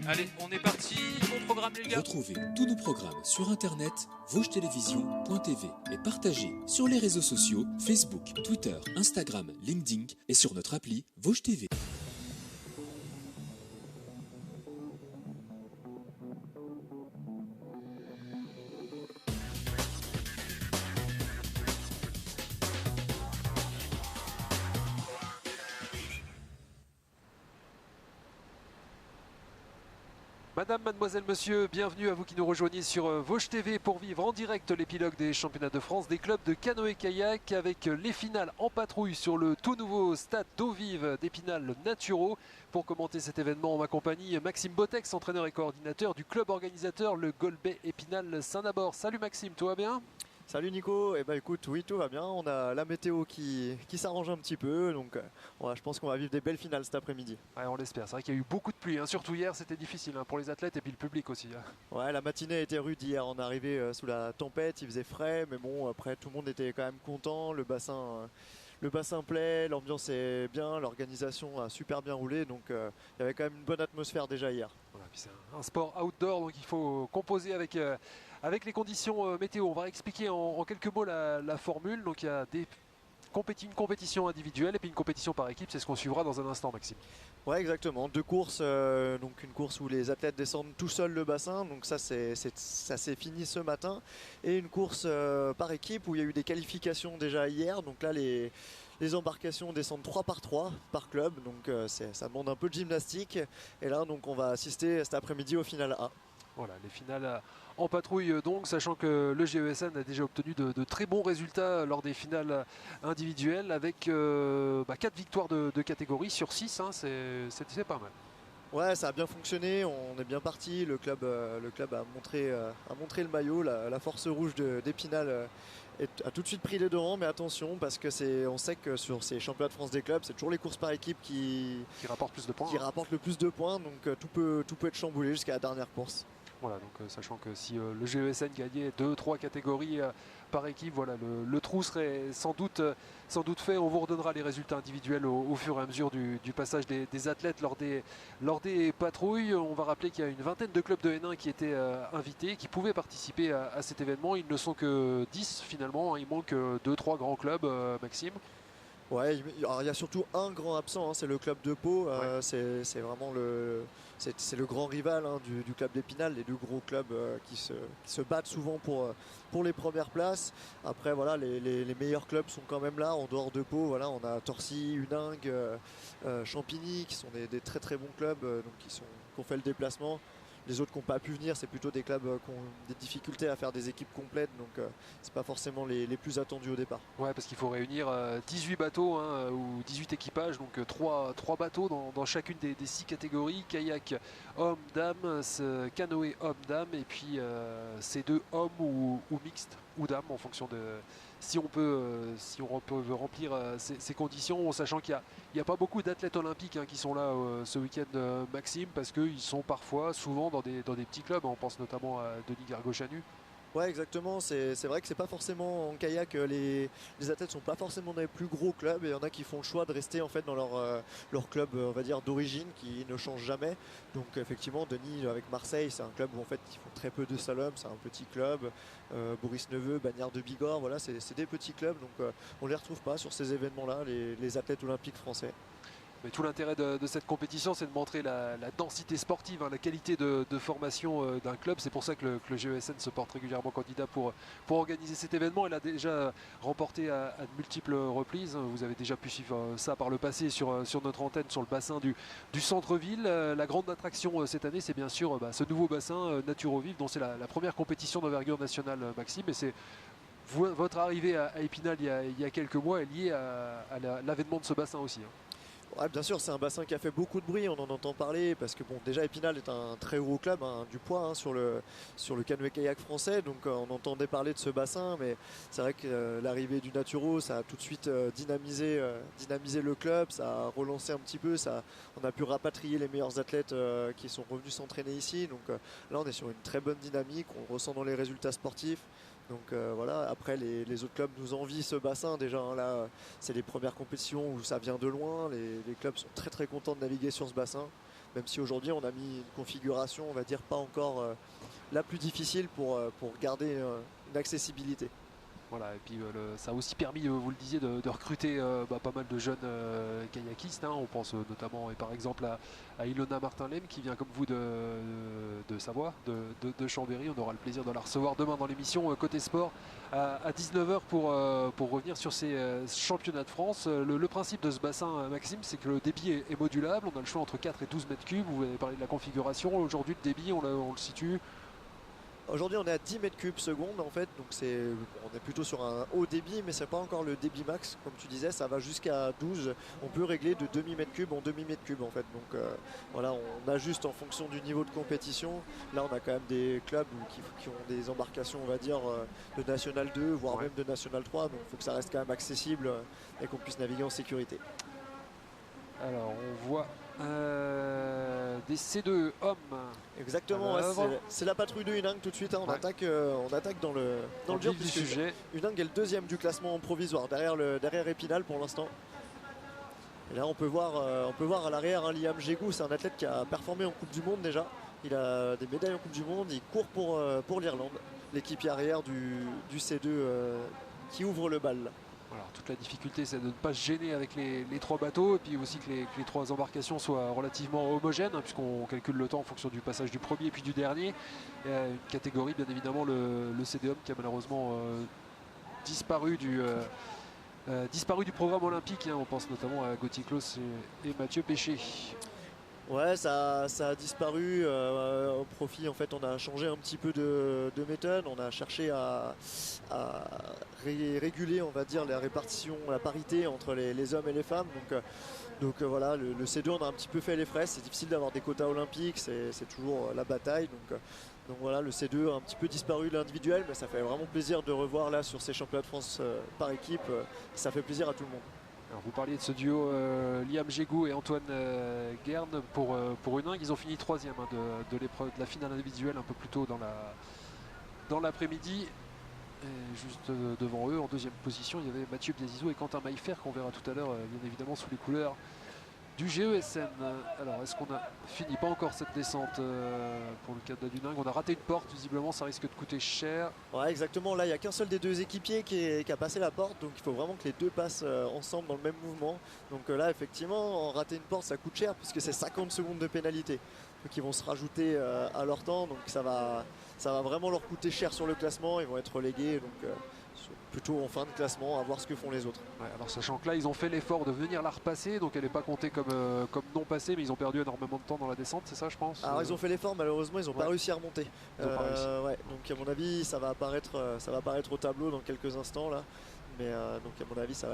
Allez, on est parti, bon programme les gars. Retrouvez tous nos programmes sur internet vosgetelevision.tv et partagez sur les réseaux sociaux Facebook, Twitter, Instagram, LinkedIn et sur notre appli Vosges TV. Madame, mademoiselle, monsieur, bienvenue à vous qui nous rejoignez sur Vosges TV pour vivre en direct l'épilogue des championnats de France des clubs de canoë-kayak avec les finales en patrouille sur le tout nouveau stade d'eau vive d'Épinal Naturo. Pour commenter cet événement, on m'accompagne Maxime Botex, entraîneur et coordinateur du club organisateur le Golbet Épinal Saint-Nabord. Salut Maxime, tout va bien ? Salut Nico, écoute, oui tout va bien, on a la météo qui s'arrange un petit peu, donc je pense qu'on va vivre des belles finales cet après-midi. Ouais, on l'espère, c'est vrai qu'il y a eu beaucoup de pluie, surtout hier c'était difficile pour les athlètes et puis le public aussi. Ouais, la matinée a été rude hier, on est arrivé sous la tempête, il faisait frais, mais bon après tout le monde était quand même content, le bassin plaît, l'ambiance est bien, l'organisation a super bien roulé, donc il y avait quand même une bonne atmosphère déjà hier. Voilà, puis c'est un sport outdoor, donc il faut composer avec les conditions météo. On va expliquer en quelques mots la formule. Donc il y a une compétition individuelle et puis une compétition par équipe. C'est ce qu'on suivra dans un instant, Maxime. Ouais, exactement. Deux courses, donc une course où les athlètes descendent tout seuls le bassin, donc ça s'est fini ce matin, et une course par équipe où il y a eu des qualifications déjà hier. Donc là les embarcations descendent 3 par 3 par club, donc ça demande un peu de gymnastique. Et là donc on va assister cet après-midi au final A. Voilà, les finales en patrouille donc, sachant que le GESN a déjà obtenu de très bons résultats lors des finales individuelles avec 4 victoires de catégorie sur 6, c'est pas mal. Ouais, ça a bien fonctionné, on est bien parti, le club a montré le maillot, la force rouge d'Épinal a tout de suite pris les devants, mais attention parce que on sait que sur ces championnats de France des clubs, c'est toujours les courses par équipe qui rapportent plus de points. Qui rapportent le plus de points, donc tout peut être chamboulé jusqu'à la dernière course. Voilà, donc sachant que si le GESN gagnait 2-3 catégories par équipe, voilà, le trou serait sans doute fait. On vous redonnera les résultats individuels au fur et à mesure du passage des athlètes lors des patrouilles. On va rappeler qu'il y a une vingtaine de clubs de N1 qui étaient invités, qui pouvaient participer à cet événement. Ils ne sont que 10 finalement, il manque 2-3 grands clubs, Maxime. Ouais, il y a surtout un grand absent, c'est le club de Pau. Ouais. C'est vraiment le grand rival du club d'Épinal, les deux gros clubs qui se battent souvent pour les premières places. Après voilà, les meilleurs clubs sont quand même là en dehors de Pau. Voilà, on a Torcy, Huningue, Champigny qui sont des très très bons clubs qui ont fait le déplacement. Les autres qui n'ont pas pu venir, c'est plutôt des clubs qui ont des difficultés à faire des équipes complètes, donc c'est pas forcément les plus attendus au départ. Ouais, parce qu'il faut réunir 18 bateaux ou 18 équipages, donc 3 bateaux dans chacune des 6 catégories, kayak homme-dame, canoë homme-dame, et puis C2 homme ou mixte ou dame en fonction de si on peut remplir ces conditions, en sachant qu'il n'y a pas beaucoup d'athlètes olympiques qui sont là ce week-end, Maxime, parce qu'ils sont souvent dans des petits clubs. On pense notamment à Denis Gargochanu. Ouais, exactement, c'est vrai que c'est pas forcément en kayak, les athlètes sont pas forcément dans les plus gros clubs, et il y en a qui font le choix de rester en fait dans leur club on va dire d'origine qui ne change jamais. Donc effectivement Denis avec Marseille, c'est un club où en fait ils font très peu de slalom, c'est un petit club. Boris Neveu, Bagnères de Bigorre, voilà, c'est des petits clubs, donc on les retrouve pas sur ces événements là, les athlètes olympiques français. Mais tout l'intérêt de cette compétition, c'est de montrer la densité sportive, la qualité de formation d'un club. C'est pour ça que le GESN se porte régulièrement candidat pour organiser cet événement. Il a déjà remporté à de multiples reprises. Vous avez déjà pu suivre ça par le passé sur notre antenne, sur le bassin du centre-ville. La grande attraction cette année, c'est bien sûr ce nouveau bassin Naturo Vive, dont c'est la première compétition d'envergure nationale, Maxime. Et c'est votre arrivée à Épinal il y a quelques mois est liée à l'avènement de ce bassin aussi. Ouais, bien sûr, c'est un bassin qui a fait beaucoup de bruit, on en entend parler parce que bon, déjà Épinal est un très gros club du poids sur le canoë-kayak français, donc on entendait parler de ce bassin, mais c'est vrai que l'arrivée du Naturo, ça a tout de suite dynamisé le club, ça a relancé un petit peu, on a pu rapatrier les meilleurs athlètes qui sont revenus s'entraîner ici, donc là on est sur une très bonne dynamique, on le ressent dans les résultats sportifs. Donc voilà, après les autres clubs nous envient ce bassin déjà, hein. Là, c'est les premières compétitions où ça vient de loin. Les clubs sont très très contents de naviguer sur ce bassin, même si aujourd'hui on a mis une configuration, on va dire, pas encore la plus difficile pour garder une accessibilité. Voilà, et puis ça a aussi permis, vous le disiez, de recruter pas mal de jeunes kayakistes, hein. On pense notamment et par exemple à Ilona Martin-Lem qui vient comme vous de Savoie, de Chambéry. On aura le plaisir de la recevoir demain dans l'émission Côté Sport à 19h pour revenir sur ces championnats de France. Le principe de ce bassin, Maxime, c'est que le débit est modulable. On a le choix entre 4 et 12 mètres cubes. Vous avez parlé de la configuration. Aujourd'hui, le débit, on le situe. Aujourd'hui, on est à 10 mètres cubes seconde en fait, donc on est plutôt sur un haut débit, mais c'est pas encore le débit max, comme tu disais, ça va jusqu'à 12. On peut régler de demi mètre cube en demi mètre cube en fait, donc voilà, on ajuste en fonction du niveau de compétition. Là, on a quand même des clubs qui ont des embarcations, on va dire, de National 2, voire même de National 3, donc il faut que ça reste quand même accessible et qu'on puisse naviguer en sécurité. Alors, on voit des C2 hommes. Exactement, ouais, c'est la patrouille de Unang tout de suite, hein. On attaque dans le dur du sujet. Unang est le deuxième du classement provisoire derrière Épinal pour l'instant. Et là on peut voir à l'arrière Liam Jégou, c'est un athlète qui a performé en Coupe du Monde déjà. Il a des médailles en Coupe du Monde, il court pour l'Irlande, l'équipe arrière du C2 qui ouvre le bal. Alors, toute la difficulté, c'est de ne pas se gêner avec les trois bateaux et puis aussi que les trois embarcations soient relativement homogènes, hein, puisqu'on calcule le temps en fonction du passage du premier et puis du dernier. Il y a une catégorie, bien évidemment, le CD Homme qui a malheureusement disparu du programme olympique, hein. On pense notamment à Gauthier Claus et Mathieu Péché. Ouais, ça a disparu au profit. En fait, on a changé un petit peu de méthode. On a cherché à réguler, on va dire, la répartition, la parité entre les hommes et les femmes. Donc voilà, le C2, on a un petit peu fait les frais. C'est difficile d'avoir des quotas olympiques, c'est toujours la bataille. Donc voilà, le C2 a un petit peu disparu de l'individuel, mais ça fait vraiment plaisir de revoir là sur ces championnats de France par équipe. Ça fait plaisir à tout le monde. Alors vous parliez de ce duo Liam Jégou et Antoine Guerne pour Unang. Ils ont fini troisième, hein, de l'épreuve de la finale individuelle un peu plus tôt dans l'après-midi. Et juste devant eux, en deuxième position, il y avait Mathieu Biazizou et Quentin Maillefer qu'on verra tout à l'heure, bien évidemment sous les couleurs du GESN. Alors est-ce qu'on a fini? Pas encore cette descente pour le cadre d'Unang. On a raté une porte, visiblement ça risque de coûter cher. Ouais, exactement, là il n'y a qu'un seul des deux équipiers qui a passé la porte, donc il faut vraiment que les deux passent ensemble dans le même mouvement. Donc là effectivement, rater une porte ça coûte cher puisque c'est 50 secondes de pénalité. Donc ils vont se rajouter à leur temps, donc ça va vraiment leur coûter cher sur le classement. Ils vont être relégués, donc plutôt en fin de classement, à voir ce que font les autres. Ouais, alors sachant que là ils ont fait l'effort de venir la repasser, donc elle n'est pas comptée comme non passée, mais ils ont perdu énormément de temps dans la descente, c'est ça je pense? Alors ils ont fait l'effort, malheureusement ils n'ont pas réussi à remonter. Ouais, donc à mon avis ça va apparaître au tableau dans quelques instants là, mais donc à mon avis ça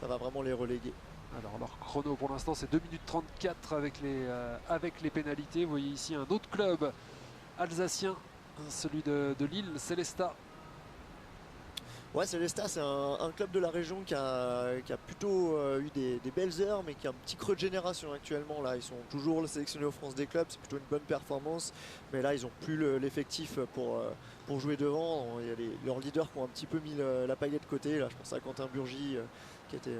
va vraiment les reléguer. Alors leur chrono pour l'instant c'est 2 minutes 34 avec les pénalités. Vous voyez ici un autre club alsacien, celui de Lille, Célestat. Ouais, Célestat, c'est un club de la région qui a plutôt eu des belles heures, mais qui a un petit creux de génération actuellement. Là, ils sont toujours sélectionnés aux France des clubs, c'est plutôt une bonne performance, mais là, ils n'ont plus l'effectif pour jouer devant. Il y a leurs leaders qui ont un petit peu mis la paillette de côté. Là, je pense à Quentin Burgy, qui était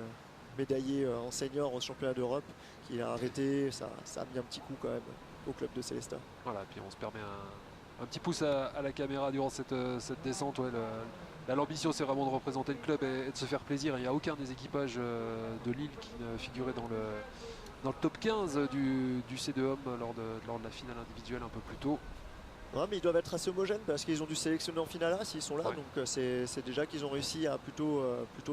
médaillé en senior au championnat d'Europe, qui a arrêté. Ça a mis un petit coup quand même au club de Célestat. Voilà, puis on se permet un petit pouce à la caméra durant cette descente. Ouais, l'ambition c'est vraiment de représenter le club et de se faire plaisir. Il n'y a aucun des équipages de Lille qui ne figurait dans le top 15 du C2 Homme lors de la finale individuelle un peu plus tôt. Ouais, mais ils doivent être assez homogènes parce qu'ils ont dû sélectionner en finale là s'ils sont là, ouais. Donc c'est déjà qu'ils ont réussi à plutôt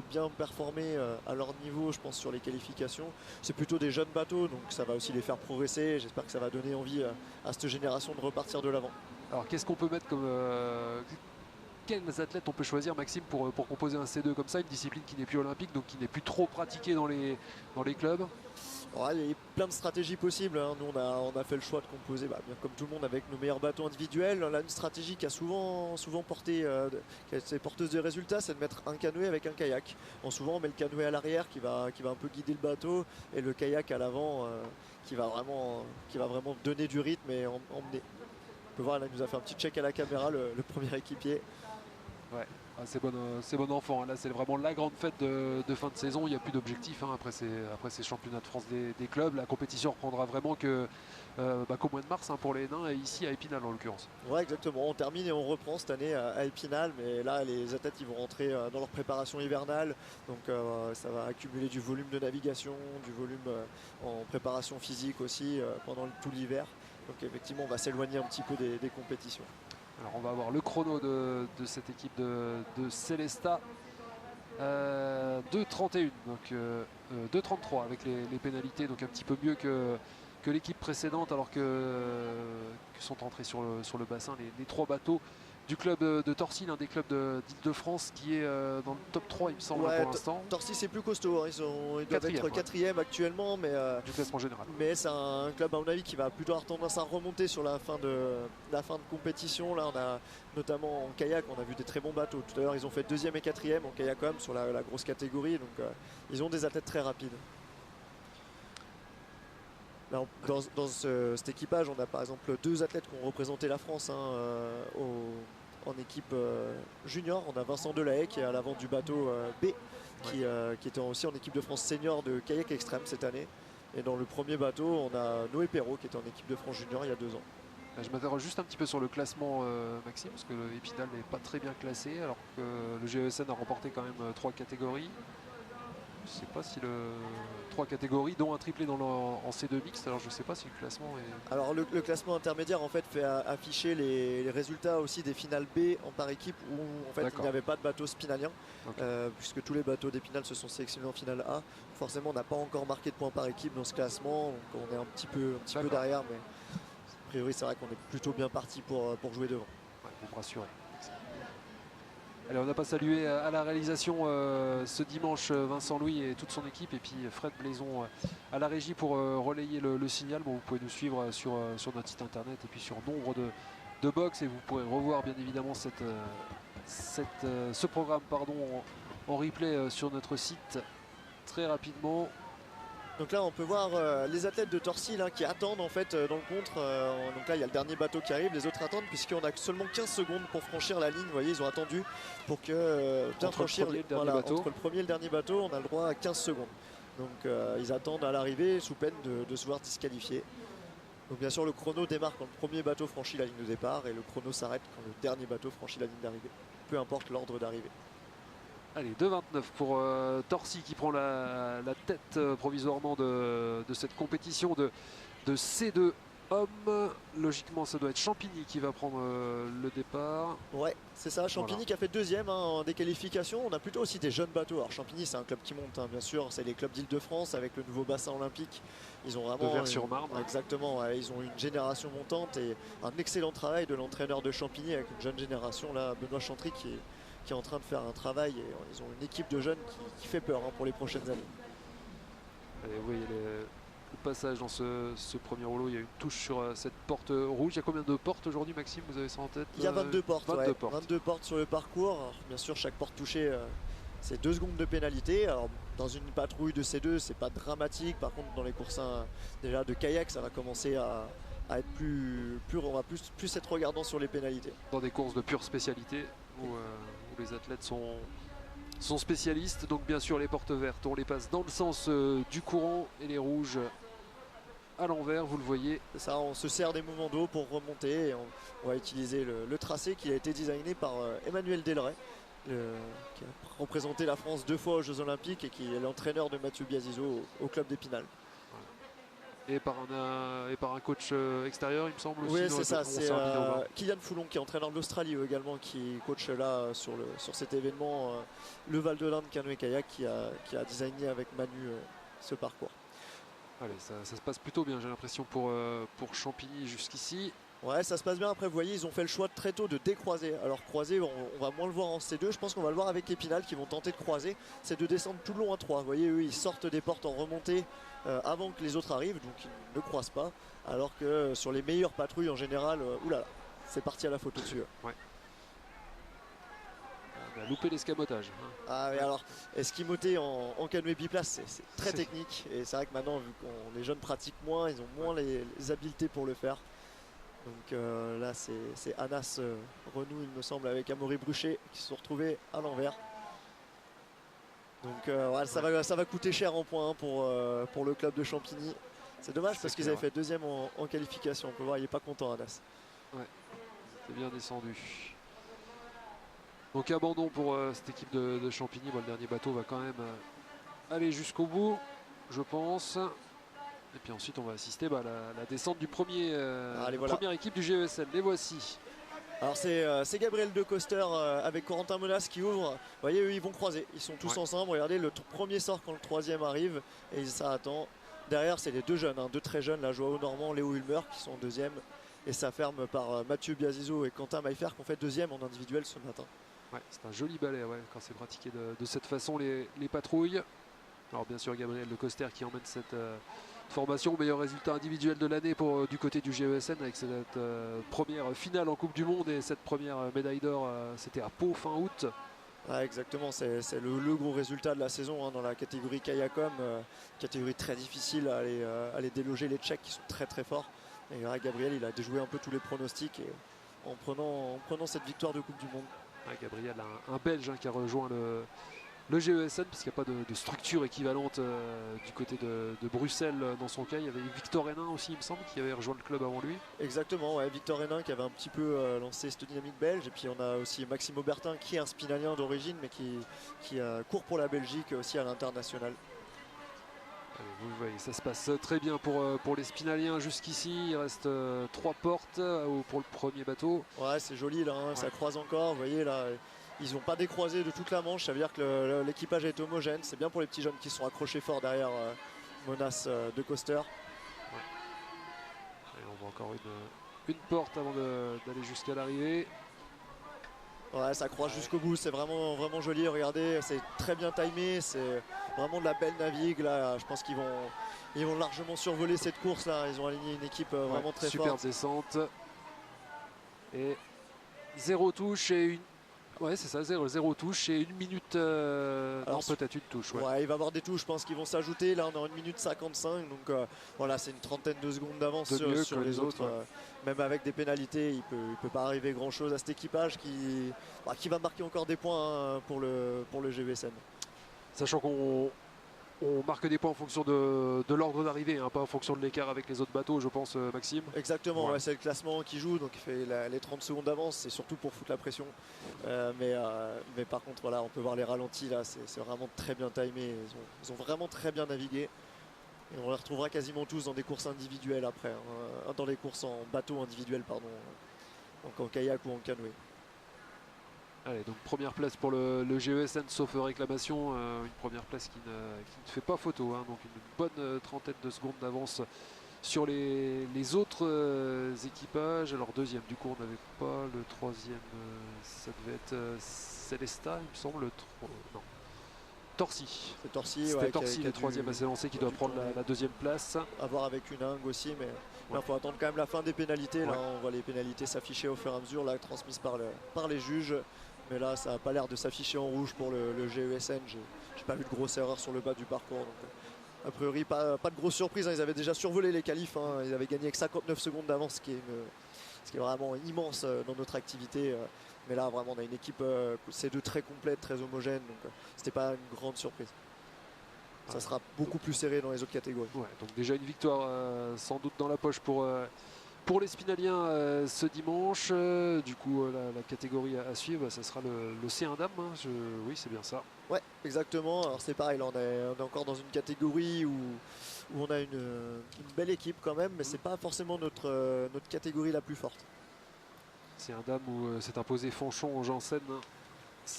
bien performer à leur niveau, je pense, sur les qualifications. C'est plutôt des jeunes bateaux, donc ça va aussi les faire progresser. J'espère que ça va donner envie à cette génération de repartir de l'avant. Alors qu'est-ce qu'on peut mettre comme quels athlètes on peut choisir, Maxime, pour composer un C2 comme ça, une discipline qui n'est plus olympique, donc qui n'est plus trop pratiquée dans les clubs? Ouais, il y a plein de stratégies possibles, hein. Nous on a fait le choix de composer bien comme tout le monde avec nos meilleurs bateaux individuels. Là, une stratégie qui a souvent porté, qui est porteuse de résultats, c'est de mettre un canoë avec un kayak. Souvent on met le canoë à l'arrière qui va un peu guider le bateau, et le kayak à l'avant qui va vraiment donner du rythme et emmener. On peut voir là, il nous a fait un petit check à la caméra, le premier équipier. Ouais, ah, c'est bon enfant, hein. Là c'est vraiment la grande fête de fin de saison, il n'y a plus d'objectif, hein. Après ces championnats de France des clubs, la compétition reprendra vraiment qu'au mois de mars, hein, pour les nains et ici à Épinal en l'occurrence. Ouais, exactement. On termine et on reprend cette année à Épinal, mais là les athlètes ils vont rentrer dans leur préparation hivernale, donc ça va accumuler du volume de navigation, du volume en préparation physique aussi pendant tout l'hiver. Donc effectivement on va s'éloigner un petit peu des compétitions. Alors on va avoir le chrono de cette équipe de Célestat. 2,31, donc 2,33 avec les pénalités, donc un petit peu mieux que l'équipe précédente, alors que sont entrés sur le bassin les 3 bateaux du club de Torcy, l'un des clubs d'Île-de-France qui est dans le top 3 il me semble, Ouais, pour l'instant. Torcy c'est plus costaud, hein. Ils doivent être Ouais. 4e actuellement, mais Du classement général. mais c'est un club à mon avis qui va plutôt avoir tendance à remonter sur la fin de compétition. Là on a notamment en kayak, on a vu des très bons bateaux. Tout à l'heure ils ont fait 2e et 4e en kayak quand même sur la grosse catégorie, donc ils ont des athlètes très rapides. Là, dans cet équipage, on a par exemple 2 athlètes qui ont représenté la France, hein, en équipe junior. On a Vincent Delahaye qui est à l'avant du bateau B, qui était aussi en équipe de France senior de kayak extrême cette année. Et dans le premier bateau, on a Noé Perrault qui était en équipe de France junior il y a 2 ans. Je m'interroge juste un petit peu sur le classement, Maxime, parce que l'Épinal n'est pas très bien classé, alors que le GESN a remporté quand même 3 catégories. Je ne sais pas si 3 catégories, dont un triplé en C2 mixte, alors je ne sais pas si le classement est... Alors le classement intermédiaire en fait fait afficher les résultats aussi des finales B en par équipe où en fait il n'y avait pas de bateau spinalien, puisque tous les bateaux d'Épinal se sont sélectionnés en finale A. Forcément on n'a pas encore marqué de points par équipe dans ce classement, donc on est un petit peu derrière, mais a priori c'est vrai qu'on est plutôt bien parti pour jouer devant. Ouais, pour me rassurer. Allez, on n'a pas salué à la réalisation ce dimanche Vincent Louis et toute son équipe, et puis Fred Blaison à la régie pour relayer le signal. Bon, vous pouvez nous suivre sur notre site internet et puis sur nombre de box, et vous pourrez revoir bien évidemment ce programme en replay sur notre site très rapidement. Donc là on peut voir les athlètes de Torcy là, qui attendent en fait dans le contre. Donc là il y a le dernier bateau qui arrive, les autres attendent puisqu'on a seulement 15 secondes pour franchir la ligne. Vous voyez, ils ont attendu pour que bien franchir entre le premier et le dernier bateau, on a le droit à 15 secondes. Donc ils attendent à l'arrivée sous peine de se voir disqualifiés. Donc bien sûr le chrono démarre quand le premier bateau franchit la ligne de départ, et le chrono s'arrête quand le dernier bateau franchit la ligne d'arrivée, peu importe l'ordre d'arrivée. Allez, 2,29 pour Torcy qui prend la tête provisoirement de cette compétition de C2 hommes. Logiquement, ça doit être Champigny qui va prendre le départ. Ouais, c'est ça. Champigny qui a fait 2e en déqualification. On a plutôt aussi des jeunes bateaux. Alors Champigny, c'est un club qui monte, hein, bien sûr. C'est les clubs d'Île-de-France avec le nouveau bassin olympique. Ils ont vraiment de Vers-sur-Marne. Exactement. Ouais, ils ont une génération montante et un excellent travail de l'entraîneur de Champigny avec une jeune génération là, Benoît Chantry, qui est en train de faire un travail, et ils ont une équipe de jeunes qui fait peur, hein, pour les prochaines années. Allez, oui, le passage dans ce premier rouleau, il y a une touche sur cette porte rouge. Il y a combien de portes aujourd'hui, Maxime, vous avez ça en tête? Il y a 22 portes, 22 portes. 22 portes sur le parcours. Alors, bien sûr, chaque porte touchée, c'est 2 secondes de pénalité. Alors dans une patrouille de C2, c'est pas dramatique. Par contre, dans les courses déjà de kayak, ça va commencer à être plus, on va plus être regardant sur les pénalités. Dans des courses de pure spécialité où les athlètes sont spécialistes. Donc bien sûr les portes vertes, on les passe dans le sens du courant, et les rouges à l'envers, vous le voyez. Ça, on se sert des mouvements d'eau pour remonter, et on va utiliser le tracé qui a été designé par Emmanuel Delray, qui a représenté la France 2 fois aux Jeux Olympiques et qui est l'entraîneur de Mathieu Biasizo au club d'Épinal. Et par un coach extérieur, il me semble aussi. Oui, c'est ça, c'est Kylian Foulon, qui est entraîneur de l'Australie également, qui coach là sur cet événement, le Val de l'Inde canoë kayak, qui a designé avec Manu ce parcours. Allez, ça se passe plutôt bien, j'ai l'impression, pour Champigny jusqu'ici. Ouais, ça se passe bien. Après, vous voyez, ils ont fait le choix très tôt de décroiser. Alors croiser, on va moins le voir en C2. Je pense qu'on va le voir avec Épinal, qui vont tenter de croiser. C'est de descendre tout le long à 3. Vous voyez, eux, ils sortent des portes en remontée avant que les autres arrivent, donc ils ne croisent pas. Alors que sur les meilleures patrouilles en général, oulala, c'est parti à la photo dessus. Ouais. On a loupé l'escamotage. Ah mais alors, esquimoter en canoë biplace, c'est très technique. Et c'est vrai que maintenant, vu que les jeunes pratiquent moins, ils ont moins les habiletés pour le faire. Donc là c'est Anas Renou il me semble avec Amaury Bruchet qui se sont retrouvés à l'envers. Donc ouais, ça va coûter cher en points pour le club de Champigny. C'est dommage parce qu'ils avaient fait deuxième en qualification. On peut voir il n'est pas content Anas. Ouais, c'est bien descendu. Donc abandon pour cette équipe de Champigny. Bon, le dernier bateau va quand même aller jusqu'au bout, je pense. Et puis ensuite on va assister à la descente du Allez, voilà. première équipe du GESN. Les voici. Alors c'est Gabriel De Coster avec Corentin Menas qui ouvre. Vous voyez, eux ils vont croiser. Ils sont tous ensemble. Regardez, le premier sort quand le troisième arrive et ça attend. Derrière c'est les deux jeunes, deux très jeunes, là, Joao Normand, Léo Hulmer qui sont en deuxième. Et ça ferme par Mathieu Biazizo et Quentin Maillefer qui ont fait deuxième en individuel ce matin. Ouais, c'est un joli balai quand c'est pratiqué de cette façon les patrouilles. Alors bien sûr Gabriel De Coster qui emmène cette formation, meilleur résultat individuel de l'année du côté du GESN avec cette première finale en Coupe du Monde et cette première médaille d'or, c'était à Pau fin août. Ouais, exactement, c'est le gros résultat de la saison dans la catégorie Kayakom, catégorie très difficile à aller déloger les Tchèques qui sont très très forts. Et Gabriel il a déjoué un peu tous les pronostics et en prenant cette victoire de Coupe du Monde. Ouais, Gabriel, un Belge qui a rejoint le GESN puisqu'il n'y a pas de structure équivalente du côté de Bruxelles dans son cas. Il y avait Victor Hénin aussi il me semble qui avait rejoint le club avant lui. Exactement, ouais, Victor Hénin qui avait un petit peu lancé cette dynamique belge et puis on a aussi Maxime Aubertin qui est un spinalien d'origine mais qui court pour la Belgique aussi à l'international. Vous voyez, ça se passe très bien pour les Spinaliens jusqu'ici. Il reste 3 portes pour le premier bateau. Ouais, c'est joli là, ça croise encore. Vous voyez là, ils n'ont pas décroisé de toute la manche. Ça veut dire que l'équipage est homogène. C'est bien pour les petits jeunes qui sont accrochés fort derrière Menas De Coster. Ouais. Et on voit encore une porte avant d'aller jusqu'à l'arrivée. Ouais, ça croise jusqu'au bout, c'est vraiment, vraiment joli. Regardez, c'est très bien timé, c'est vraiment de la belle navigue. Là, je pense qu'ils vont largement survoler cette course là. Ils ont aligné une équipe vraiment très superbe forte. Descente. Et 0 touche et une. Ouais, c'est ça, 0 touche et 1 minute. Non, peut-être une touche. Ouais, il va y avoir des touches, je pense qu'ils vont s'ajouter. Là, on est en 1 minute 55. Donc voilà, c'est une trentaine de secondes d'avance sur les autres. Même avec des pénalités, il peut pas arriver grand chose à cet équipage qui va marquer encore des points pour le GVSN. Sachant qu'on marque des points en fonction de l'ordre d'arrivée, pas en fonction de l'écart avec les autres bateaux, je pense, Maxime. Exactement, ouais, c'est le classement qui joue, donc il fait les 30 secondes d'avance, c'est surtout pour foutre la pression. Mais par contre, voilà, on peut voir les ralentis là, c'est vraiment très bien timé. Ils ont vraiment très bien navigué. Et on les retrouvera quasiment tous dans des courses individuelles après, dans les courses en bateau individuel, pardon, donc en kayak ou en canoë. Allez, donc première place pour le GESN sauf réclamation, une première place qui ne fait pas photo, donc une bonne trentaine de secondes d'avance sur les autres équipages. Alors deuxième, du coup on n'avait pas le troisième, ça devait être Célesta il me semble, non. Torcy. C'est Torcy, c'était Torcy le troisième à s'élancer qui doit prendre la deuxième place. À voir avec une Ingue aussi, mais il faut attendre quand même la fin des pénalités. Là, on voit les pénalités s'afficher au fur et à mesure, là, transmises par les juges. Mais là, ça n'a pas l'air de s'afficher en rouge pour le GESN. J'ai pas vu de grosse erreur sur le bas du parcours. Donc, a priori, pas de grosse surprise. Ils avaient déjà survolé les qualifs. Ils avaient gagné avec 59 secondes d'avance, ce qui est vraiment immense dans notre activité. Mais là, vraiment, on a une équipe C2 très complète, très homogène. Donc, c'était pas une grande surprise. Ça sera beaucoup plus serré dans les autres catégories. Ouais, donc déjà une victoire sans doute dans la poche pour les Spinaliens ce dimanche. Du coup, la catégorie à suivre, ça sera le C1 Dame. Oui, c'est bien ça. Ouais, exactement. Alors c'est pareil, là, on est encore dans une catégorie où on a une belle équipe quand même, mais c'est pas forcément notre catégorie la plus forte. C'est un Dame où s'est imposé Fanchon en Janssen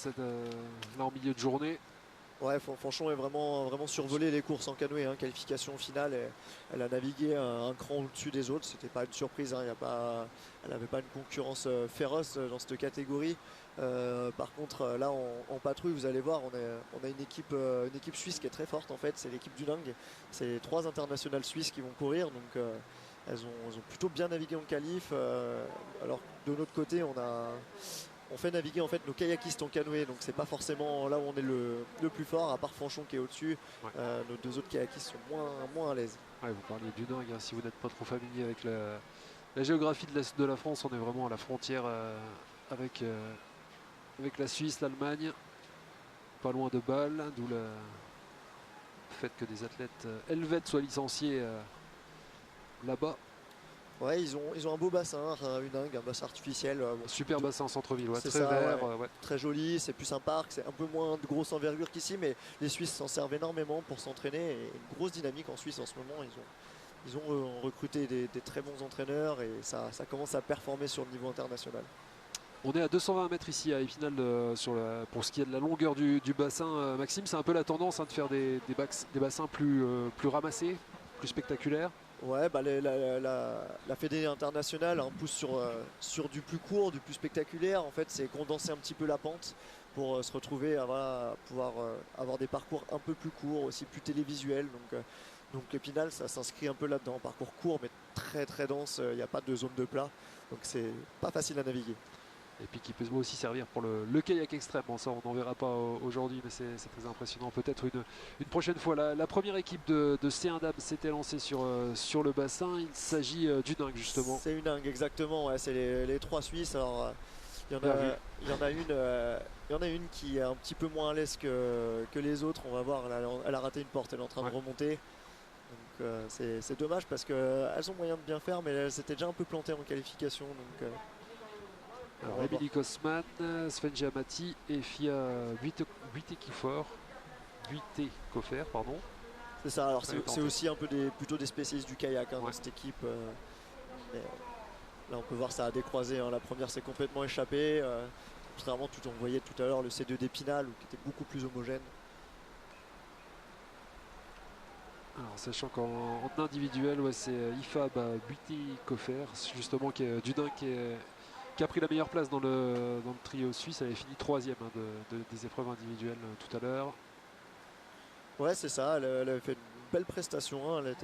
là en milieu de journée. Ouais, Fanchon est vraiment survolé les courses en canoë, qualification finale. Elle a navigué un cran au-dessus des autres. C'était pas une surprise, elle n'avait pas une concurrence féroce dans cette catégorie. Par contre, là en patrouille, vous allez voir, on a une équipe suisse qui est très forte en fait. C'est l'équipe du Nung. C'est les 3 internationales suisses qui vont courir. Donc elles ont plutôt bien navigué en qualif. Alors de notre côté, on fait naviguer en fait nos kayakistes en canoë, donc c'est pas forcément là où on est le plus fort, à part Fanchon qui est au-dessus. Nos 2 autres kayakistes sont moins à l'aise. Ouais, vous parliez du Nung, si vous n'êtes pas trop familier avec la géographie de la France, on est vraiment à la frontière avec, avec la Suisse, l'Allemagne, pas loin de Bâle, d'où le fait que des athlètes helvètes soient licenciés là-bas. Ouais, ils ont un beau bassin, un Huningue, un bassin artificiel. Bon, Super bassin en centre-ville, ouais, c'est très ça, vert. ouais. Ouais. Très joli, c'est plus un parc, c'est un peu moins de grosse envergure qu'ici, mais les Suisses s'en servent énormément pour s'entraîner. Et une grosse dynamique en Suisse en ce moment. Ils ont recruté des très bons entraîneurs et ça commence à performer sur le niveau international. On est à 220 mètres ici à Épinal pour ce qui est de la longueur du bassin. Maxime, c'est un peu la tendance de faire des bassins plus ramassés, plus spectaculaires. Ouais, bah la Fédé internationale pousse sur du plus court, du plus spectaculaire. En fait, c'est condenser un petit peu la pente pour se retrouver à pouvoir avoir des parcours un peu plus courts, aussi plus télévisuels. Donc Épinal, ça s'inscrit un peu là-dedans. Parcours court, mais très très dense. Il n'y a pas de zone de plat. Donc c'est pas facile à naviguer. Et puis qui peut aussi servir pour le kayak extrême. Bon, ça, on n'en verra pas aujourd'hui, mais c'est très impressionnant. Peut-être une prochaine fois. La première équipe de C1 Dab s'était lancée sur le bassin. Il s'agit du Dingue, justement. C'est une dingue, exactement. Ouais, c'est les trois Suisses. Alors, il y en a une qui est un petit peu moins à l'aise que les autres. On va voir, elle a raté une porte, elle est en train de remonter. Donc c'est dommage parce qu'elles ont moyen de bien faire, mais elles s'étaient déjà un peu plantées en qualification. Donc, alors, Émilie Kosman, Sven Giamatti et Fia Buitekofer, pardon. C'est ça, alors c'est aussi un peu plutôt des spécialistes du kayak dans cette équipe. Mais là on peut voir ça a décroisé, la première s'est complètement échappée. Contrairement on voyait tout à l'heure le C2 d'Épinal qui était beaucoup plus homogène. Alors, sachant qu'en individuel, ouais, c'est Ifab Buitekofer, justement, qui est du Dingue, qui a pris la meilleure place dans le trio suisse. Elle avait fini 3e des épreuves individuelles tout à l'heure. Ouais, c'est ça, elle avait fait une belle prestation, elle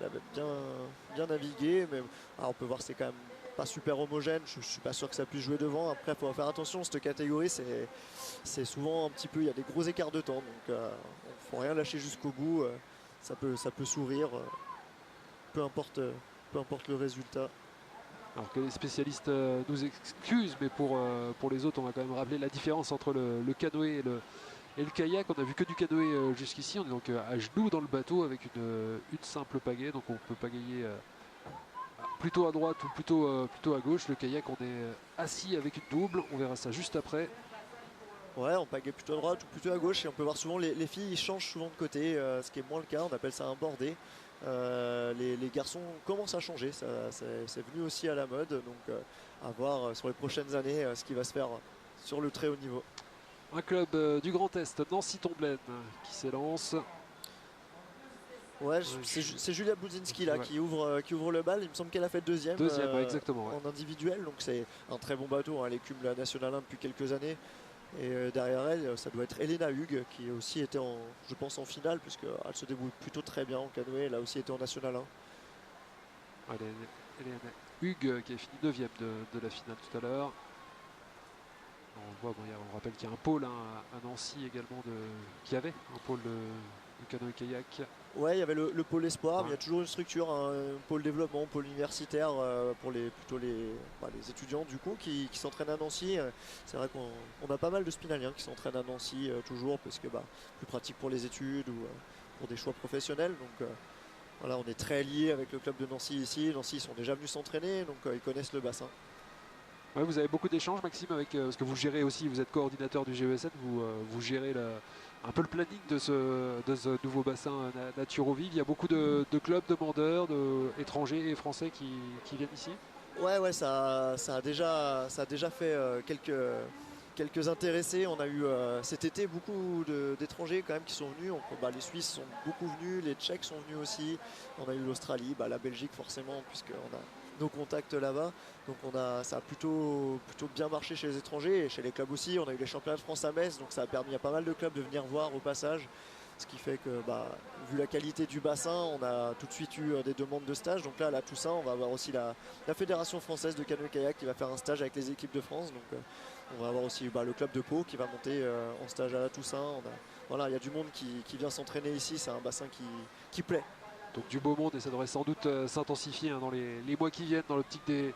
avait bien navigué, mais on peut voir que c'est quand même pas super homogène. Je suis pas sûr que ça puisse jouer devant. Après, il faut faire attention, cette catégorie, c'est souvent un petit peu, il y a des gros écarts de temps, donc il ne faut rien lâcher jusqu'au bout. Ça peut sourire, peu importe le résultat. Alors que les spécialistes nous excusent, mais pour les autres, on va quand même rappeler la différence entre le canoë et le kayak. On n'a vu que du canoë jusqu'ici. On est donc à genoux dans le bateau avec une simple pagaie. Donc on peut pagayer plutôt à droite ou plutôt à gauche. Le kayak, on est assis avec une double. On verra ça juste après. Ouais, on pagaie plutôt à droite ou plutôt à gauche. Et on peut voir souvent les filles changent souvent de côté, ce qui est moins le cas. On appelle ça un bordé. Les garçons commencent à changer, c'est venu aussi à la mode, donc à voir sur les prochaines années ce qui va se faire sur le très haut niveau. Un club du Grand Est, Nancy-Tomblaine, qui s'élance. Ouais, c'est Julia Budzinski là, qui ouvre le bal. Il me semble qu'elle a fait deuxième Ouais, exactement, ouais. en individuel, donc c'est un très bon bateau. Elle écume la Nationale 1 depuis quelques années. Et derrière elle, ça doit être Elena Hugues qui a aussi été je pense en finale, puisqu'elle se débrouille plutôt très bien en canoë. Elle a aussi été en National 1. Elena Hugues qui a fini 9e de la finale tout à l'heure. On voit, on rappelle qu'il y a un pôle à Nancy également, qui avait un pôle de canoë-kayak. Ouais, il y avait le pôle espoir, mais il y a toujours une structure, un pôle développement, pôle universitaire pour les étudiants du coup qui s'entraînent à Nancy. C'est vrai qu'on a pas mal de spinaliens qui s'entraînent à Nancy toujours parce que plus pratique pour les études ou pour des choix professionnels. Donc voilà, on est très liés avec le club de Nancy ici. Nancy, ils sont déjà venus s'entraîner, donc ils connaissent le bassin. Ouais, vous avez beaucoup d'échanges, Maxime, parce que vous gérez aussi, vous êtes coordinateur du GESN, vous gérez un peu le planning de ce nouveau bassin Naturovive. Il y a beaucoup de clubs demandeurs, étrangers et français qui viennent ici. Ouais, ça a déjà fait quelques intéressés. On a eu cet été beaucoup d'étrangers quand même qui sont venus. Les Suisses sont beaucoup venus, les Tchèques sont venus aussi. On a eu l'Australie, la Belgique forcément, puisqu'on a nos contacts là-bas. Donc ça a plutôt bien marché chez les étrangers et chez les clubs aussi. On a eu les championnats de France à Metz, donc ça a permis à pas mal de clubs de venir voir au passage. Ce qui fait que, vu la qualité du bassin, on a tout de suite eu des demandes de stage. Donc là, à la Toussaint, on va avoir aussi la Fédération française de canoë-kayak qui va faire un stage avec les équipes de France. Donc on va avoir aussi le club de Pau qui va monter en stage à la Toussaint. Il y a du monde qui vient s'entraîner ici. C'est un bassin qui plaît. Donc du beau monde et ça devrait sans doute s'intensifier dans les mois qui viennent dans l'optique des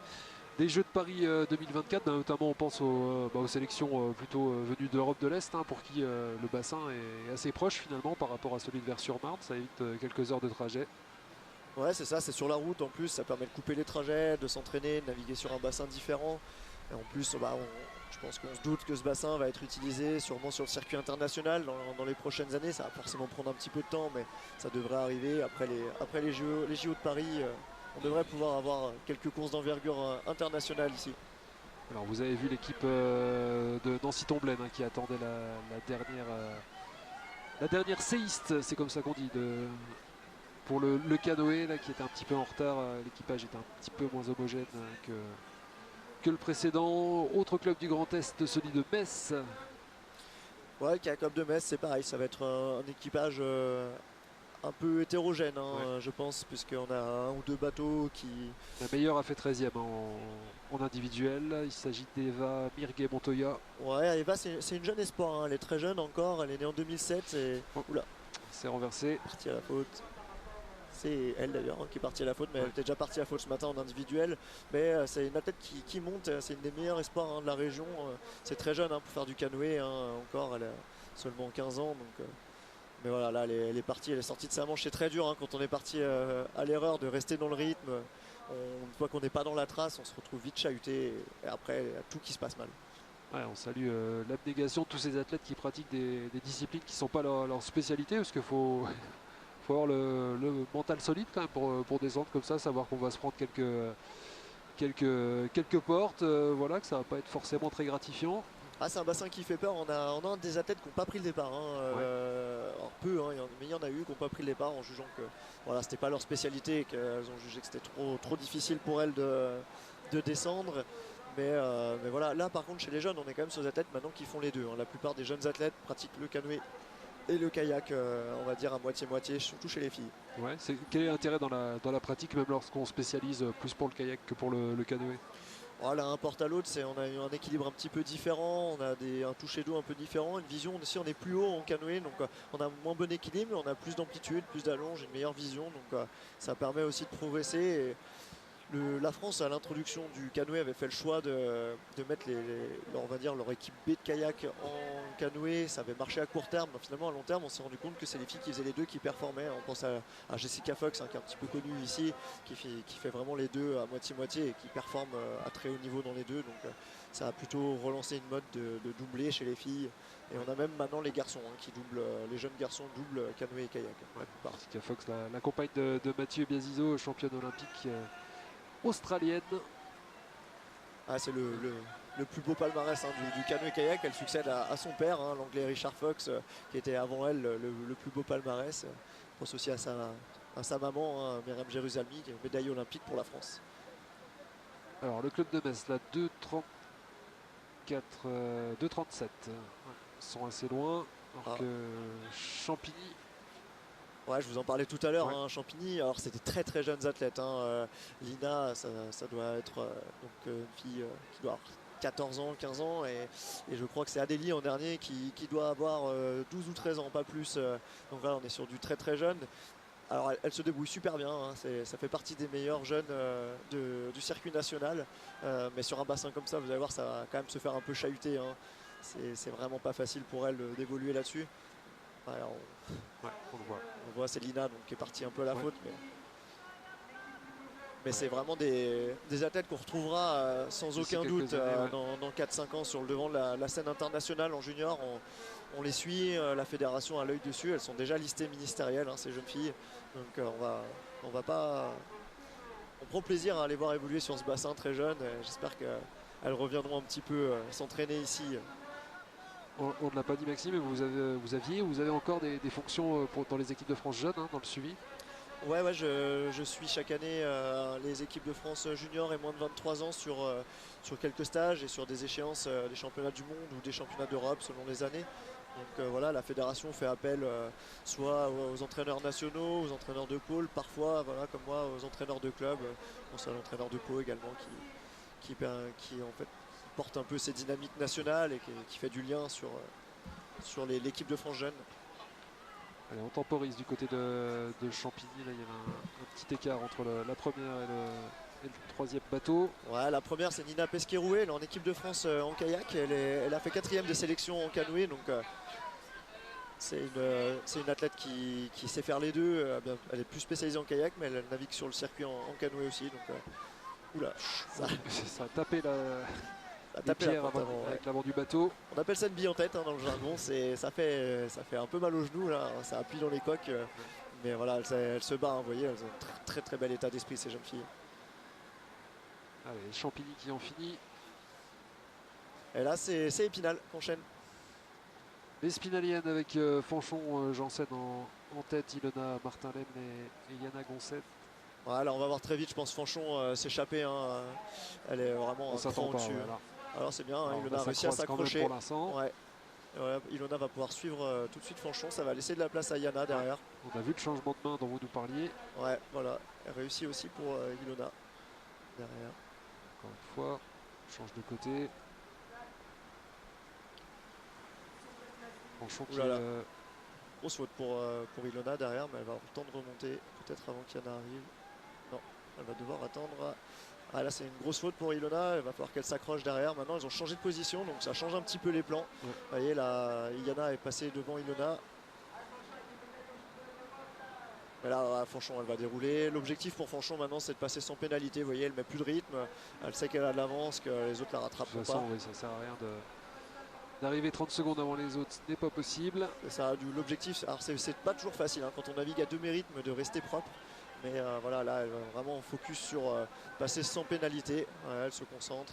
Jeux de Paris 2024. Notamment on pense aux sélections plutôt venues d'Europe de l'Est, pour qui le bassin est assez proche finalement par rapport à celui de Vers-sur-Marne. Ça évite quelques heures de trajet. Ouais, c'est ça, c'est sur la route en plus, ça permet de couper les trajets, de s'entraîner, de naviguer sur un bassin différent. Et en plus, je pense qu'on se doute que ce bassin va être utilisé sûrement sur le circuit international dans les prochaines années. Ça va forcément prendre un petit peu de temps, mais ça devrait arriver après les JO de Paris. On devrait pouvoir avoir quelques courses d'envergure internationale ici. Alors vous avez vu l'équipe de Nancy-Tomblaine qui attendait la dernière séiste, c'est comme ça qu'on dit, pour le canoë là, qui était un petit peu en retard. L'équipage était un petit peu moins homogène que le précédent. Autre club du Grand Est, celui de Metz. Ouais, le Kayak Club de Metz, c'est pareil, ça va être un équipage un peu hétérogène, Ouais. je pense, puisqu'on a un ou deux bateaux qui... La meilleure a fait 13e en individuel. Il s'agit d'Eva Mirguet-Montoya. Ouais, Eva, c'est une jeune espoir, elle est très jeune encore, elle est née en 2007 et... Oula, C'est renversé. partie à la faute. C'est elle d'ailleurs qui est partie à la faute, mais elle était déjà partie à la faute ce matin en individuel. Mais c'est une athlète qui monte, c'est une des meilleures espoirs de la région. C'est très jeune pour faire du canoë, encore, elle a seulement 15 ans. Donc, mais voilà, là elle est partie, elle est sortie de sa manche. C'est très dur quand on est parti à l'erreur de rester dans le rythme. Une fois qu'on n'est pas dans la trace, on se retrouve vite chahuté et après il y a tout qui se passe mal. Ouais, on salue l'abnégation de tous ces athlètes qui pratiquent des disciplines qui ne sont pas leur spécialité, parce qu'il faut avoir le mental solide quand même pour descendre comme ça, savoir qu'on va se prendre quelques portes, voilà, que ça va pas être forcément très gratifiant. Ah, c'est un bassin qui fait peur. On a des athlètes qui n'ont pas pris le départ. Alors peu, mais il y en a eu qui n'ont pas pris le départ en jugeant que voilà, c'était pas leur spécialité et qu'elles ont jugé que c'était trop difficile pour elles de descendre. Mais voilà, là par contre chez les jeunes, on est quand même sur des athlètes maintenant qui font les deux. La plupart des jeunes athlètes pratiquent le canoë et le kayak, on va dire à moitié-moitié, surtout chez les filles. Ouais, quel est l'intérêt dans la pratique, même lorsqu'on spécialise plus pour le kayak que pour le canoë? Voilà, un porte à l'autre, on a eu un équilibre un petit peu différent, on a un toucher d'eau un peu différent, une vision aussi, on est plus haut en canoë, donc on a moins bon équilibre, mais on a plus d'amplitude, plus d'allonge, une meilleure vision, donc ça permet aussi de progresser. Et la France, à l'introduction du canoë, avait fait le choix de mettre on va dire, leur équipe B de kayak en canoë. Ça avait marché à court terme. Finalement, à long terme, on s'est rendu compte que c'est les filles qui faisaient les deux qui performaient. On pense à Jessica Fox, qui est un petit peu connue ici, qui fait vraiment les deux à moitié-moitié et qui performe à très haut niveau dans les deux. Donc ça a plutôt relancé une mode de doubler chez les filles. Et on a même maintenant les garçons qui doublent, les jeunes garçons doublent canoë et kayak. Jessica Fox, la compagne de Mathieu Biasizo, championne olympique australienne. Ah, c'est le plus beau palmarès du canoë-kayak. Elle succède à son père, l'anglais Richard Fox, qui était avant elle le plus beau palmarès. Je pense aussi à sa maman, Myriam Jérusalemi, qui est médaille olympique pour la France. Alors le club de Metz, là, 2,37. Ils sont assez loin. Alors que Champigny. Ouais, je vous en parlais tout à l'heure, Champigny. Alors c'était très très jeunes athlètes. Lina, ça doit être une fille qui doit avoir 14 ans, 15 ans. Et je crois que c'est Adélie en dernier qui doit avoir 12 ou 13 ans, pas plus. Donc voilà, on est sur du très très jeune. Alors elle se débrouille super bien, ça fait partie des meilleurs jeunes du circuit national. Mais sur un bassin comme ça, vous allez voir, ça va quand même se faire un peu chahuter. C'est vraiment pas facile pour elle d'évoluer là-dessus. Alors, On le voit. on voit Célina qui est partie un peu à la faute. Mais c'est vraiment des athlètes qu'on retrouvera sans aucun doute dans 4-5 ans sur le devant de la scène internationale en junior. On les suit, la fédération a l'œil dessus. Elles sont déjà listées ministérielles, ces jeunes filles. Donc on prend plaisir à les voir évoluer sur ce bassin très jeune. J'espère qu'elles reviendront un petit peu s'entraîner ici. On ne l'a pas dit, Maxime, mais vous avez encore des fonctions dans les équipes de France jeunes, dans le suivi. Ouais, je suis chaque année les équipes de France juniors et moins de 23 ans sur quelques stages et sur des échéances des championnats du monde ou des championnats d'Europe selon les années. Donc voilà, la fédération fait appel soit aux entraîneurs nationaux, aux entraîneurs de pôle, parfois, voilà, comme moi, aux entraîneurs de club. On sait l'entraîneur de pôle également qui en fait porte un peu ces dynamiques nationales et qui fait du lien sur l'équipe de France jeune. Allez, on temporise du côté de Champigny. Là, il y a un petit écart entre la première et le troisième bateau. Ouais, la première, c'est Nina Pesquerouet, elle est en équipe de France en kayak. Elle a fait 4e des sélections en canoë, donc c'est une athlète qui sait faire les deux. Elle est plus spécialisée en kayak, mais elle navigue sur le circuit en canoë aussi. Donc, oula, Ça a tapé a les tapé la pierres pointe avant, ouais. avec l'avant du bateau. On appelle ça une bille en tête dans le jargon. Ça fait un peu mal aux genoux, là. Ça appuie dans les coques. Mais voilà, elle se bat, hein, vous voyez, elles ont un très très bel état d'esprit, ces jeunes filles. Allez, les Champigny qui ont fini. Et là, c'est Épinal qu'on enchaîne. Les Spinaliennes avec Fanchon, Janssen en tête, Ilona Martin-Lem et Yana Gonset. Voilà, on va voir très vite, je pense, Fanchon s'échapper. Hein. Elle est vraiment On un s'attend cran pas. au-dessus. Voilà. Alors c'est bien, hein, Alors, Ilona a ça réussi à croise quand même s'accrocher. pour l'instant. Ouais. Et voilà, Ilona va pouvoir suivre tout de suite Fanchon. Ça va laisser de la place à Yana derrière. On a vu le changement de main dont vous nous parliez. Ouais, voilà. Elle réussit aussi pour Ilona derrière. Encore une fois, on change de côté. Fanchon qui Oulala. Grosse faute pour Ilona derrière, mais elle va avoir le temps de remonter peut-être avant qu'Yana arrive. Non, elle va devoir attendre. Ah là c'est une grosse faute pour Ilona, il va falloir qu'elle s'accroche derrière. Maintenant ils ont changé de position, donc ça change un petit peu les plans. Ouais. Vous voyez là, Yana est passée devant Ilona. Mais là, Fanchon, elle va dérouler. L'objectif pour Fanchon maintenant, c'est de passer sans pénalité. Vous voyez, elle met plus de rythme. Elle sait qu'elle a de l'avance, que les autres la de rattraperont toute façon, pas. oui, ça sert à rien d'arriver 30 secondes avant les autres, ce n'est pas possible. L'objectif, alors c'est pas toujours facile hein, quand on navigue à demi-rythme de rester propre. Mais voilà, là, elle va vraiment focus sur passer sans pénalité. Ouais, elle se concentre.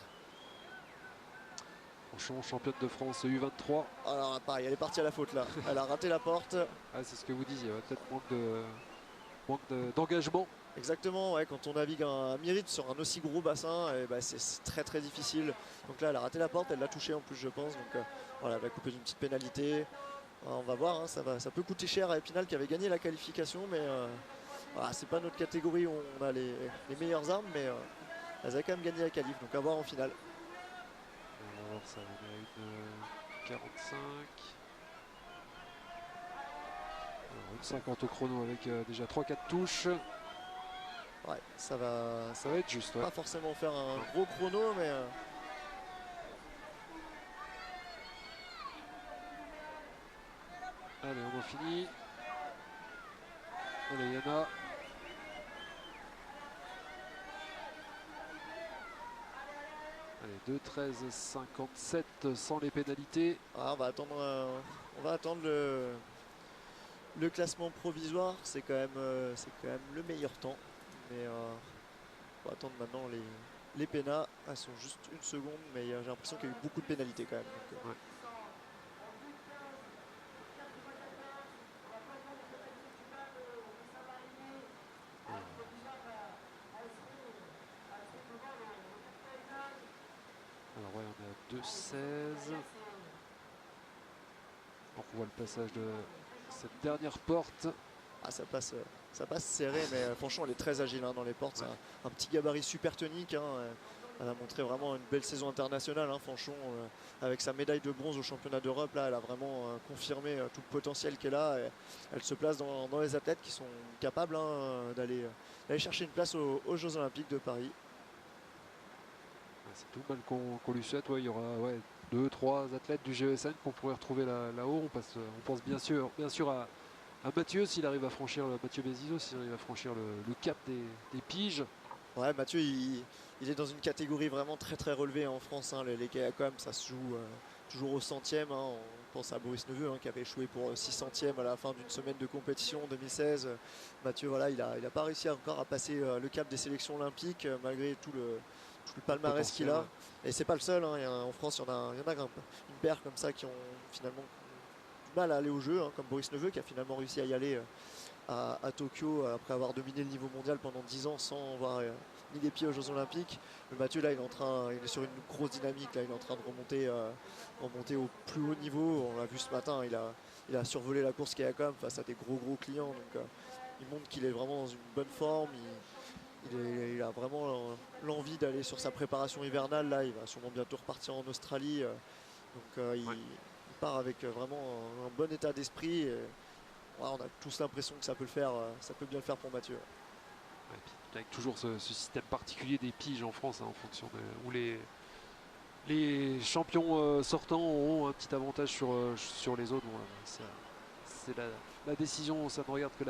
Fanchon, championne de France U23. Alors pareil, elle est partie à la faute là. Elle a raté la porte. Ah, c'est ce que vous disiez, ouais, peut-être d'engagement. Exactement, ouais, quand on navigue à mi-rythme sur un aussi gros bassin, c'est très très difficile. Donc là, elle a raté la porte, elle l'a touchée en plus, je pense. Donc voilà, elle va couper d'une petite pénalité. On va voir, hein, ça peut coûter cher à Épinal qui avait gagné la qualification, mais voilà, c'est pas notre catégorie où on a les meilleures armes, mais elles avaient quand même gagné la qualif, donc à voir en finale. On va voir ça, on est à 1,45. Alors, 1,50 au chrono avec déjà 3-4 touches. Ouais, ça va être juste. Ouais. pas forcément faire un gros chrono, mais Allez, on en finit. Allez, Yana. Allez, 2,13,57 sans les pénalités. on va attendre le classement provisoire. C'est quand même le meilleur temps. Mais on va attendre maintenant les pénats. Elles sont juste une seconde, mais j'ai l'impression qu'il y a eu beaucoup de pénalités quand même. Donc, Ouais. Alors ouais, on est à 2,16. On revoit le passage de cette dernière porte. ah, ça passe serré, mais franchement, elle est très agile hein, dans les portes. Ouais. C'est un petit gabarit super tonique. Hein. Elle a montré vraiment une belle saison internationale. Hein, Fanchon, avec sa médaille de bronze au championnat d'Europe, là, elle a vraiment confirmé tout le potentiel qu'elle a. Et elle se place dans les athlètes qui sont capables hein, d'aller chercher une place aux Jeux Olympiques de Paris. C'est tout mal qu'on lui souhaite. Ouais, il y aura 2-3 athlètes du GESN qu'on pourrait retrouver là-haut. On pense bien sûr à Mathieu s'il arrive à franchir Mathieu Bézizo, s'il arrive à franchir le cap des piges. Ouais, Mathieu, il est dans une catégorie vraiment très très relevée en France. Hein. Les kayakom, ça se joue toujours au centième. Hein. On pense à Boris Neveu hein, qui avait échoué pour 6 centièmes à la fin d'une semaine de compétition en 2016. Mathieu, voilà, il a pas réussi encore à passer le cap des sélections olympiques malgré tout le palmarès qu'il a. Et c'est pas le seul. Hein. En France, il y en a une paire comme ça qui ont finalement du mal à aller au jeu, hein, comme Boris Neveu qui a finalement réussi à y aller à Tokyo après avoir dominé le niveau mondial pendant 10 ans sans avoir mis les pieds aux Jeux Olympiques. Mais Mathieu là il est sur une grosse dynamique, là il est en train de remonter au plus haut niveau. On l'a vu ce matin, il a survolé la course kayakom face à des gros clients, donc il montre qu'il est vraiment dans une bonne forme. Il a vraiment l'envie d'aller sur sa préparation hivernale. Là il va sûrement bientôt repartir en Australie, donc il part avec vraiment un bon état d'esprit. on a tous l'impression que ça peut bien le faire pour Mathieu. Ouais, puis avec toujours ce système particulier des piges en France, hein, en fonction de où les champions sortants auront un petit avantage sur les autres. Bon, c'est la décision, ça ne regarde que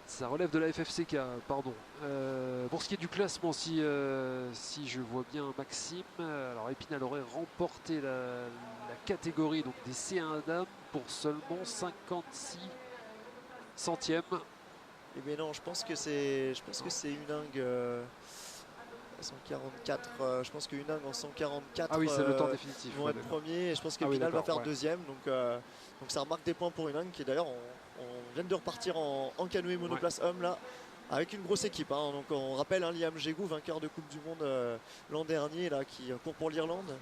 ça relève de la FFCK, pardon. Pour ce qui est du classement, si je vois bien Maxime, alors Épinal aurait remporté la catégorie donc des C1 dames pour seulement 56 centièmes. Eh bien non, je pense que c'est Unang 144. Je pense que Unang en 144 Ah oui, c'est le temps définitif. vont être premiers et je pense qu'Épinal va faire deuxième. Donc ça remarque des points pour Unang qui d'ailleurs on vient de repartir en canoë monoplace homme là avec une grosse équipe. Hein. Donc on rappelle Liam Jégou, vainqueur de Coupe du Monde l'an dernier là, qui court pour l'Irlande.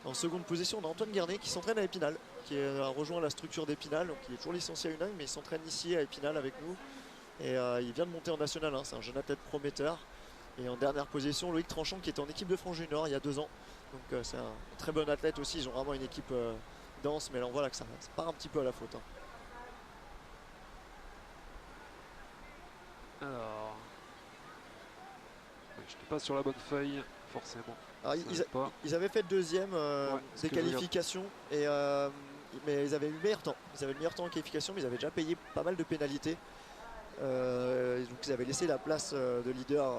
En seconde position, on a Antoine Guernet qui s'entraîne à Épinal, qui a rejoint la structure d'Épinal. Donc il est toujours licencié à Unang, mais il s'entraîne ici à Épinal avec nous. Et il vient de monter en national, hein. C'est un jeune athlète prometteur. Et en dernière position, Loïc Tranchant qui était en équipe de France Junior il y a 2 ans. Donc c'est un très bon athlète aussi. Ils ont vraiment une équipe dense, mais là on voit là que ça part un petit peu à la faute. Hein. Alors, je n'étais pas sur la bonne feuille, forcément. Alors, ils avaient fait deuxième des qualifications, mais ils avaient eu le meilleur temps. Ils avaient le meilleur temps en qualification, mais ils avaient déjà payé pas mal de pénalités. Donc ils avaient laissé la place de leader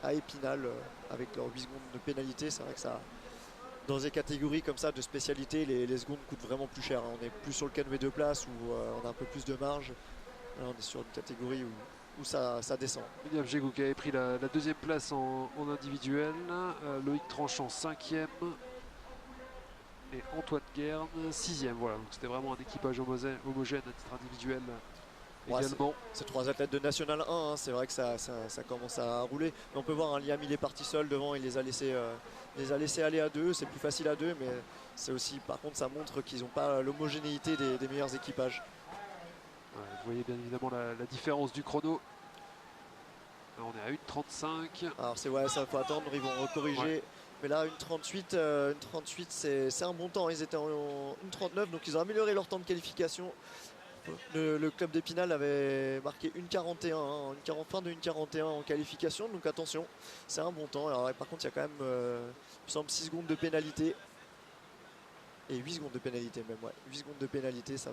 à Épinal avec leurs 8 secondes de pénalité. C'est vrai que ça, dans des catégories comme ça de spécialité, les secondes coûtent vraiment plus cher. Hein. On est plus sur le canoë 2 places où on a un peu plus de marge. Là, on est sur une catégorie où ça descend. William Jégou qui avait pris la deuxième place en individuel, Loïc Tranchant 5e et Antoine Guerne 6e. Voilà, donc c'était vraiment un équipage homogène à titre individuel également. C'est 3 athlètes de National 1, hein. C'est vrai que ça commence à rouler. Mais on peut voir, Liam il est parti seul devant, il les a laissés aller à 2, c'est plus facile à 2, mais c'est aussi, par contre ça montre qu'ils n'ont pas l'homogénéité des meilleurs équipages. Ouais, vous voyez bien évidemment la différence du chrono. Là, on est à 1,35. Alors ça faut attendre, ils vont recorriger. Ouais. Mais là, une 38 c'est un bon temps. Ils étaient en 1,39, donc ils ont amélioré leur temps de qualification. Le club d'Épinal avait marqué 1,41, hein, fin de 1,41 en qualification, donc attention, c'est un bon temps. Alors, par contre, il y a quand même, il me semble, 6 secondes de pénalité. Et 8 secondes de pénalité même, ouais. 8 secondes de pénalité, ça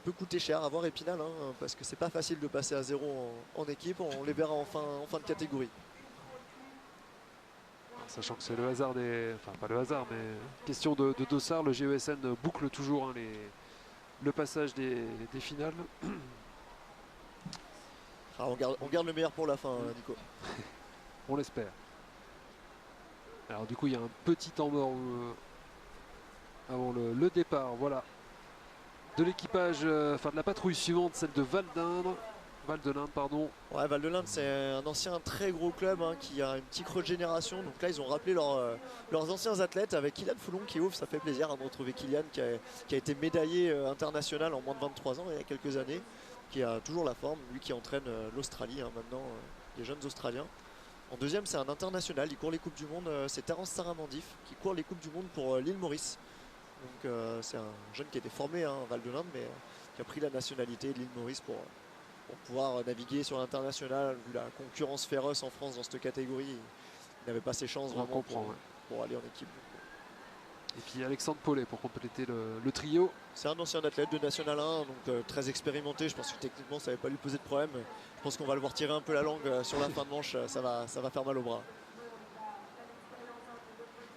peut coûter cher à voir Épinal, hein, parce que c'est pas facile de passer à 0 en équipe. On les verra en fin de catégorie. Sachant que c'est le hasard enfin pas le hasard, mais question de dossard, le GESN boucle toujours hein, le passage des finales. Ah, on garde le meilleur pour la fin, Nico. On l'espère. Alors du coup il y a un petit temps mort avant le départ, voilà, de l'équipage, enfin de la patrouille suivante, celle de Val de l'Inde, pardon. Ouais, Val de l'Inde, c'est un ancien très gros club hein, qui a un petit creux de génération. Donc là, ils ont rappelé leurs anciens athlètes avec Kylian Foulon qui ouvre. Ça fait plaisir hein, de retrouver Kylian qui a été médaillé international en moins de 23 ans il y a quelques années, qui a toujours la forme. Lui qui entraîne l'Australie hein, maintenant, les jeunes Australiens. En deuxième, c'est un international. Il court les Coupes du Monde. C'est Terence Saramandif qui court les Coupes du Monde pour l'île Maurice. Donc c'est un jeune qui a été formé hein, à Val de l'Inde, mais qui a pris la nationalité de l'île Maurice pour pouvoir naviguer sur l'international. Vu la concurrence féroce en France dans cette catégorie, il n'avait pas ses chances vraiment pour aller en équipe. Et puis Alexandre Paulet pour compléter le trio. C'est un ancien athlète de National 1, donc très expérimenté. Je pense que techniquement ça n'avait pas lui poser de problème. Je pense qu'on va le voir tirer un peu la langue sur la fin de manche, ça va faire mal au bras.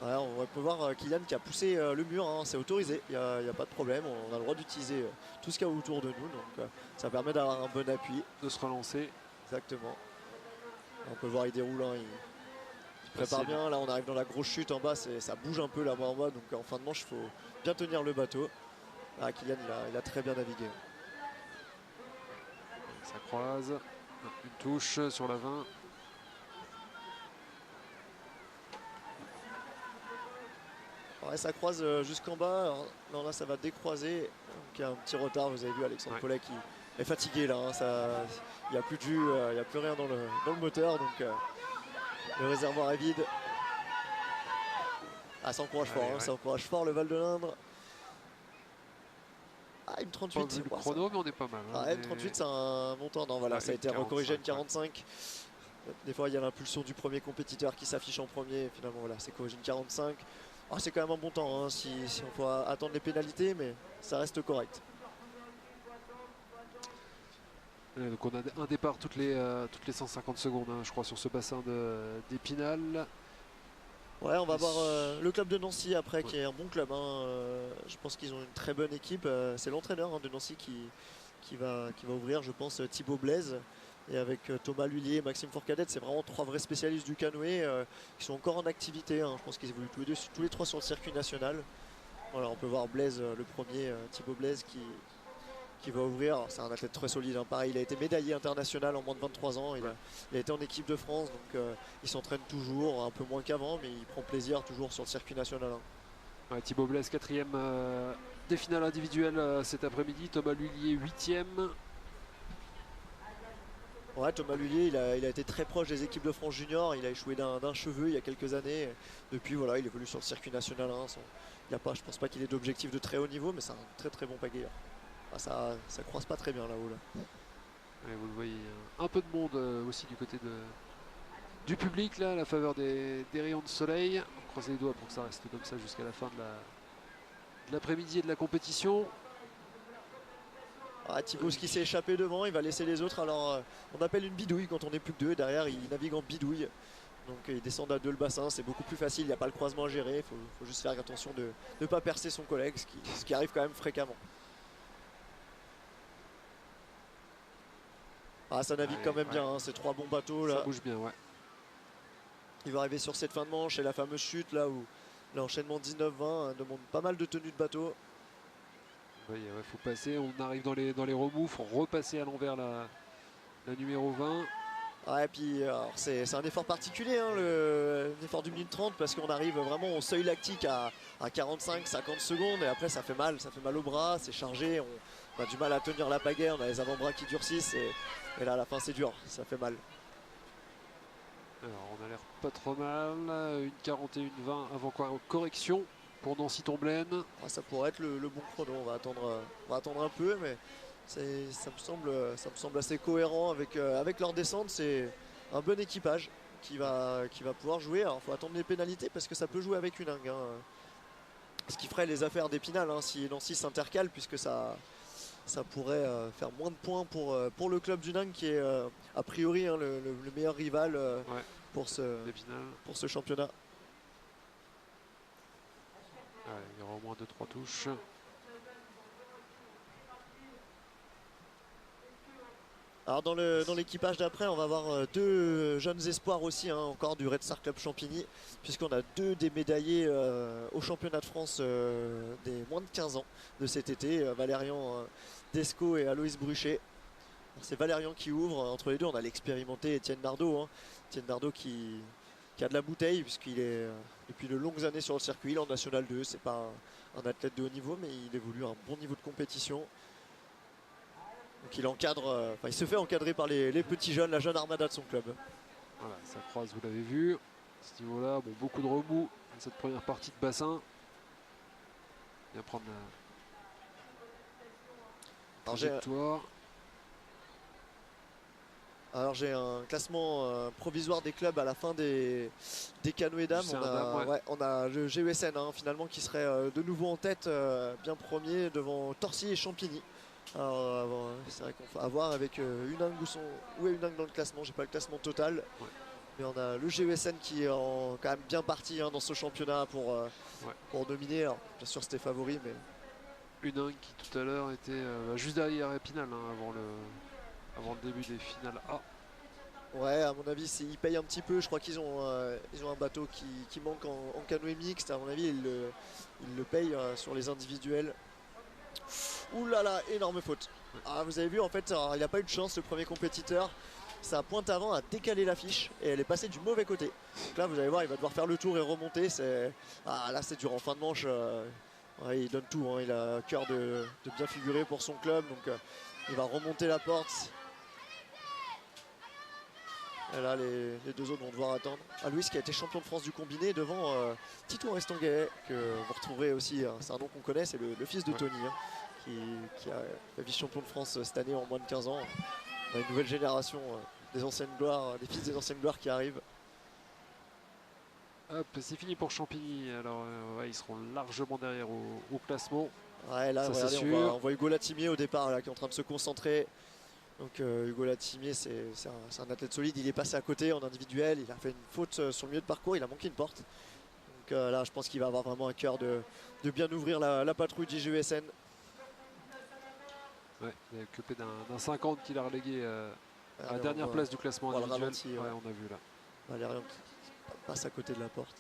Ouais, on peut voir Kylian qui a poussé le mur, hein, c'est autorisé, il n'y a pas de problème, on a le droit d'utiliser tout ce qu'il y a autour de nous, donc ça permet d'avoir un bon appui. De se relancer. Exactement. On peut voir, il déroule, hein, il prépare bien, là on arrive dans la grosse chute en bas, ça bouge un peu là-bas en bas, donc en fin de manche il faut bien tenir le bateau. Ah, Kylian il a très bien navigué. Ça croise, une touche sur la 20. Ouais, ça croise jusqu'en bas. Alors, non, là ça va décroiser. Donc il y a un petit retard. Vous avez vu Alexandre Paulet qui est fatigué là. Hein, il n'y a plus de jus, il n'y a plus rien dans le moteur. Donc le réservoir est vide. Ah, ça encourage fort. Hein, ça encourage fort le Val de l'Indre. Ah, Pas M38, vu le ouais, chrono, mais on est pas mal. Hein, ah, M38, c'est un bon temps. Non, voilà, Ouais, ça a été 45, recorrigé à une ouais. 45. Des fois, il y a l'impulsion du premier compétiteur qui s'affiche en premier. Et finalement, voilà, c'est corrigé une 45. Ah, c'est quand même un bon temps, hein, si on peut attendre les pénalités, mais ça reste correct. Donc on a un départ toutes les 150 secondes, hein, je crois, sur ce bassin d'Épinal. Ouais, on va voir le club de Nancy après, Ouais. qui est un bon club. Hein. Je pense qu'ils ont une très bonne équipe. C'est l'entraîneur, hein, de Nancy qui va ouvrir, je pense, Thibaut Blaise. Et avec Thomas Lullier et Maxime Fourcadet, c'est vraiment 3 vrais spécialistes du canoë qui sont encore en activité. Hein. Je pense qu'ils évoluent tous les 3 sur le circuit national. Voilà, on peut voir Blaise, le premier, Thibaut Blaise, qui va ouvrir. C'est un athlète très solide, hein. Pareil, il a été médaillé international en moins de 23 ans. Il a été en équipe de France, donc il s'entraîne toujours, un peu moins qu'avant, mais il prend plaisir toujours sur le circuit national. Hein. Ouais, Thibaut Blaise, 4e des finales individuelles cet après-midi. Thomas Lullier, 8e. Ouais, Thomas Lullier, il a été très proche des équipes de France junior. Il a échoué d'un cheveu il y a quelques années. Depuis, voilà, il évolue sur le circuit national. Hein. Je pense pas qu'il ait d'objectif de très haut niveau, mais c'est un très très bon pagayeur. Ah, ça croise pas très bien là-haut. Là. Ouais, vous le voyez, un peu de monde aussi du côté du public, là, à la faveur des rayons de soleil. On croise les doigts pour que ça reste comme ça jusqu'à la fin de l'après-midi et de la compétition. Ah, Thibaut, ce qui s'est échappé devant, il va laisser les autres. Alors, on appelle une bidouille quand on n'est plus que 2. Derrière, il navigue en bidouille. Donc, il descend à 2 le bassin. C'est beaucoup plus facile. Il n'y a pas le croisement à gérer. Il faut juste faire attention de ne pas percer son collègue, ce qui arrive quand même fréquemment. Ah, ça navigue quand même bien. Hein, ces 3 bons bateaux là. Ça bouge bien, ouais. Il va arriver sur cette fin de manche et la fameuse chute là où l'enchaînement 19-20 demande pas mal de tenue de bateau. Il faut passer, on arrive dans les remous, il faut repasser à l'envers la numéro 20. Ouais, et puis c'est un effort particulier, hein, l'effort du minute 30, parce qu'on arrive vraiment au seuil lactique à 45-50 secondes et après ça fait mal au bras, c'est chargé, on a du mal à tenir la pagaie, on a les avant-bras qui durcissent et là à la fin c'est dur, ça fait mal. Alors on a l'air pas trop mal, une 41-20 avant correction pour Nancy-Tomblaine. Ouais, ça pourrait être le bon chrono, on va attendre un peu, mais ça me semble assez cohérent avec leur descente. C'est un bon équipage qui va pouvoir jouer. Alors il faut attendre les pénalités parce que ça peut jouer avec une Unang. Hein. Ce qui ferait les affaires d'Épinal hein, si Nancy s'intercale, puisque ça pourrait faire moins de points pour le club du Nang qui est a priori hein, le meilleur rival pour ce championnat. Ouais, il y aura au moins 2-3 touches. Alors dans l'équipage d'après, on va avoir 2 jeunes espoirs aussi, hein, encore du Red Star Club Champigny, puisqu'on a 2 des médaillés au championnat de France des moins de 15 ans de cet été, Valérian Desco et Aloïs Bruchet. C'est Valérian qui ouvre, entre les deux on a l'expérimenté Étienne Nardot, hein. Étienne Nardot qui a de la bouteille puisqu'il est depuis de longues années sur le circuit, il est en National 2, c'est pas un athlète de haut niveau mais il évolue à un bon niveau de compétition. Donc il encadre, il se fait encadrer par les petits jeunes, la jeune armada de son club. Voilà, ça croise, vous l'avez vu. À ce niveau-là, bon, beaucoup de remous dans cette première partie de bassin. Bien prendre la trajectoire. Alors j'ai un classement provisoire des clubs à la fin des canoës dames. On a le GESN hein, finalement qui serait de nouveau en tête, bien premier devant Torcy et Champigny. Alors c'est vrai qu'on va voir avec Unang où est Unang dans le classement, j'ai pas le classement total. Ouais. Mais on a le GESN qui est quand même bien parti hein, dans ce championnat pour dominer. Alors, bien sûr c'était favori mais. Unang qui tout à l'heure était juste derrière Épinal hein, avant le début des finales A. Ouais, à mon avis, ils payent un petit peu. Je crois qu'ils ont un bateau qui manque en canoë mixte. À mon avis, ils le payent sur les individuels. Ouh là là, énorme faute. Ah, vous avez vu, en fait, il n'a pas eu de chance, le premier compétiteur. Sa pointe avant a décalé l'affiche et elle est passée du mauvais côté. Donc là, vous allez voir, il va devoir faire le tour et remonter. Là, c'est dur en fin de manche. Ouais, il donne tout. Hein. Il a à cœur de bien figurer pour son club. Donc, il va remonter la porte. Et là, les 2 autres vont devoir attendre. Aloïs qui a été champion de France du combiné devant Tito Restanguet, que vous retrouverez aussi, c'est un nom qu'on connaît, c'est le fils de Tony, hein, qui a vice-champion de France cette année en moins de 15 ans. On a une nouvelle génération des anciennes gloires, des fils des anciennes gloires qui arrivent. Hop, c'est fini pour Champigny. Alors, ouais, ils seront largement derrière au classement. Ouais, là, Ça, regardez, c'est on sûr. voit Hugo Latimier au départ là, qui est en train de se concentrer. Donc Hugo Latimier, c'est un athlète solide. Il est passé à côté en individuel. Il a fait une faute sur le milieu de parcours. Il a manqué une porte. Donc là, je pense qu'il va avoir vraiment un cœur de bien ouvrir la patrouille du GESN. Ouais, il est occupé d'un 50 qu'il a relégué à la Allez, dernière on voit place du classement on voit le individuel. ralenti, ouais. On a vu là. Valérian qui passe à côté de la porte.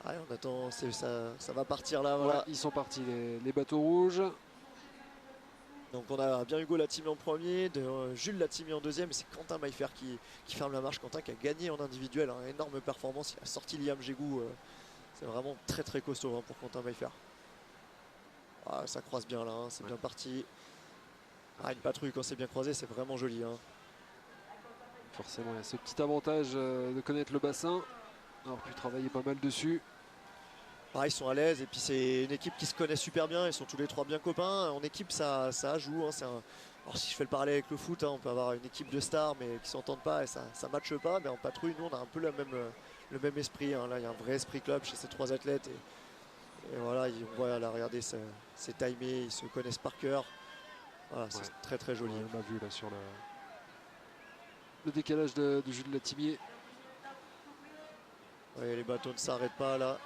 Allez, on attend, ça va partir là. Voilà. Ouais, ils sont partis, les bateaux rouges. Donc on a bien Hugo Latimier en premier, Jules Latimier en deuxième, et c'est Quentin Maillefer qui ferme la marche. Quentin qui a gagné en individuel, hein, énorme performance, il a sorti Liam Gégou, c'est vraiment très très costaud hein, pour Quentin Maillefer. Ah, ça croise bien là, hein, c'est bien parti. Ah, une patrouille quand c'est bien croisé, c'est vraiment joli. Hein. Forcément, il y a ce petit avantage de connaître le bassin, avoir pu travailler pas mal dessus. Ils sont à l'aise et puis c'est une équipe qui se connaît super bien, ils sont tous les trois bien copains. En équipe ça joue. Hein, alors si je fais le parallèle avec le foot, hein, on peut avoir une équipe de stars mais qui s'entendent pas et ça matche pas. Mais en patrouille, nous on a un peu le même esprit. Hein. Là il y a un vrai esprit club chez ces trois athlètes. Et voilà, on voit là, regardez, c'est timé, ils se connaissent par cœur. Voilà, c'est très très joli. Ouais, on l'a vu là sur le décalage de Jules Latimier. Ouais, les bateaux ne s'arrêtent pas là.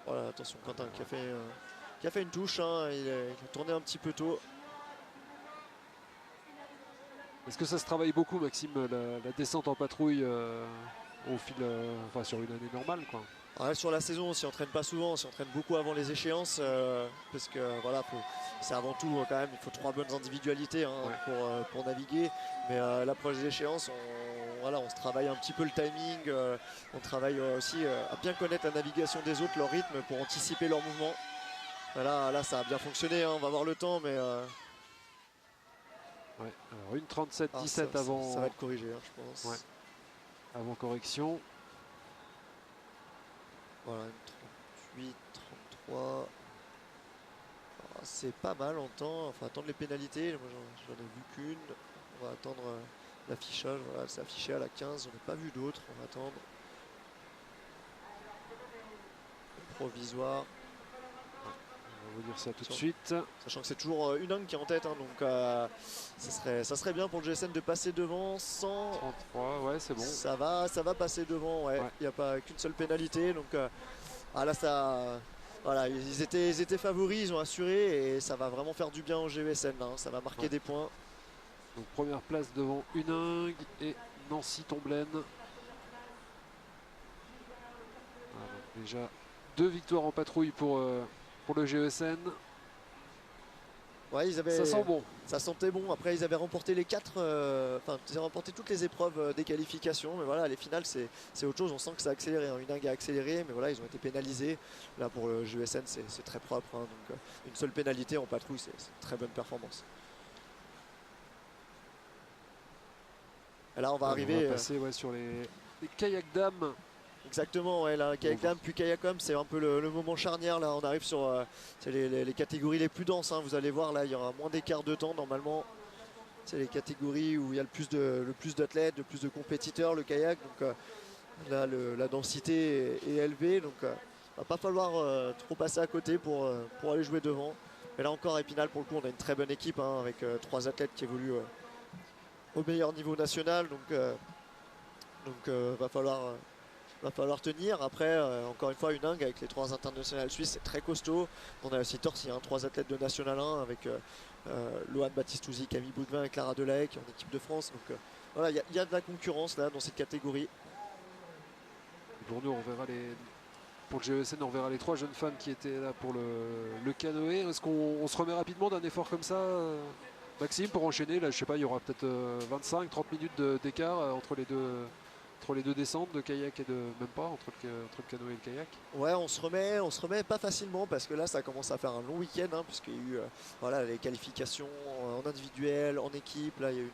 Voilà, attention, Quentin qui a fait une touche, hein, il a tourné un petit peu tôt. Est-ce que ça se travaille beaucoup, Maxime, la descente en patrouille au fil, enfin sur une année normale, quoi? Ouais, sur la saison, on s'y entraîne pas souvent, on s'y entraîne beaucoup avant les échéances, parce que voilà, c'est avant tout quand même, il faut 3 bonnes individualités hein, pour naviguer. Mais à l'approche des échéances, on se travaille un petit peu le timing, on travaille aussi à bien connaître la navigation des autres, leur rythme pour anticiper leurs mouvements. Là ça a bien fonctionné, hein, on va voir le temps, mais Ouais, alors une 37-17 avant. Ça va être corrigé, hein, je pense. Ouais. Avant correction. Voilà, une 38, 33. C'est pas mal en temps. Enfin, attendre les pénalités. Moi, j'en ai vu qu'une. On va attendre l'affichage. Voilà, c'est affiché à la 15. On n'a pas vu d'autres. On va attendre. Le provisoire. On va vous dire ça tout de suite. Sachant que c'est toujours Unang qui est en tête. Hein, donc, ça serait bien pour le GSN de passer devant sans. 33, ouais, c'est bon. Ça va passer devant. Ouais. Il n'y a pas qu'une seule pénalité. Donc, là, ça. Voilà, ils étaient favoris, ils ont assuré et ça va vraiment faire du bien au GESN. Hein, ça va marquer des points. Donc première place devant Unang et Nancy Tomblaine. Voilà, donc déjà 2 victoires en patrouille pour le GESN. Ouais, Ça sent bon. Ça sentait bon. Après, ils avaient remporté ils avaient remporté toutes les épreuves des qualifications. Mais voilà, les finales, c'est autre chose. On sent que ça a accéléré. Hein. Unang a accéléré, mais voilà, ils ont été pénalisés. Là, pour le GESN, c'est très propre. Hein. Donc, une seule pénalité en patrouille, c'est une très bonne performance. Et là, on va arriver. On va passer sur les kayaks dames. Exactement, ouais, là, kayak dame puis kayak homme, c'est un peu le moment charnière. Là, on arrive sur c'est les catégories les plus denses. Hein. Vous allez voir, là, il y aura moins d'écart de temps normalement. C'est les catégories où il y a le plus d'athlètes, le plus de compétiteurs, le kayak. Donc là, la densité est élevée. Donc, va pas falloir trop passer à côté pour aller jouer devant. Mais là encore, à Épinal, pour le coup, on a une très bonne équipe hein, avec 3 athlètes qui évoluent au meilleur niveau national. Donc, va falloir tenir. Après, encore une fois, Unang avec les 3 internationales suisses, c'est très costaud. On a aussi Torcy, hein, 3 athlètes de National 1 avec Lohan Baptistouzi, Camille Boudvin et Clara Delahaye qui est en équipe de France. Donc voilà, il y a de la concurrence là dans cette catégorie. Pour nous, pour le GESN, on verra les 3 jeunes femmes qui étaient là pour le canoë. Est-ce qu'on se remet rapidement d'un effort comme ça, Maxime, pour enchaîner? Là, je sais pas, il y aura peut-être 25-30 minutes d'écart entre les entre les deux descentes de kayak et de même pas entre le canoë et le kayak. Ouais, on se remet pas facilement parce que là ça commence à faire un long week-end hein, puisqu'il y a eu voilà, les qualifications en individuel, en équipe. Là il y a eu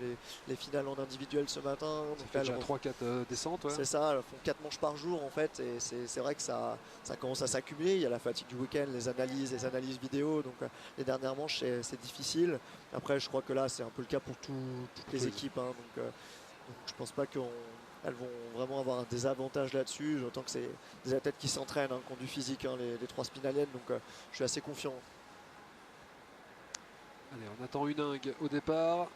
les finales en individuel ce matin. Ça fait déjà 3-4 descentes. Ouais. C'est ça, elles font 4 manches par jour en fait et c'est vrai que ça commence à s'accumuler. Il y a la fatigue du week-end, les analyses vidéo. Donc les dernières manches c'est difficile. Après je crois que là c'est un peu le cas pour toutes les équipes. Hein, donc je pense pas qu'elles vont vraiment avoir un désavantage là-dessus. J'entends que c'est des athlètes qui s'entraînent, hein, qui ont du physique, hein, les 3 spinaliennes. Donc je suis assez confiant. Allez, on attend une Huningue au départ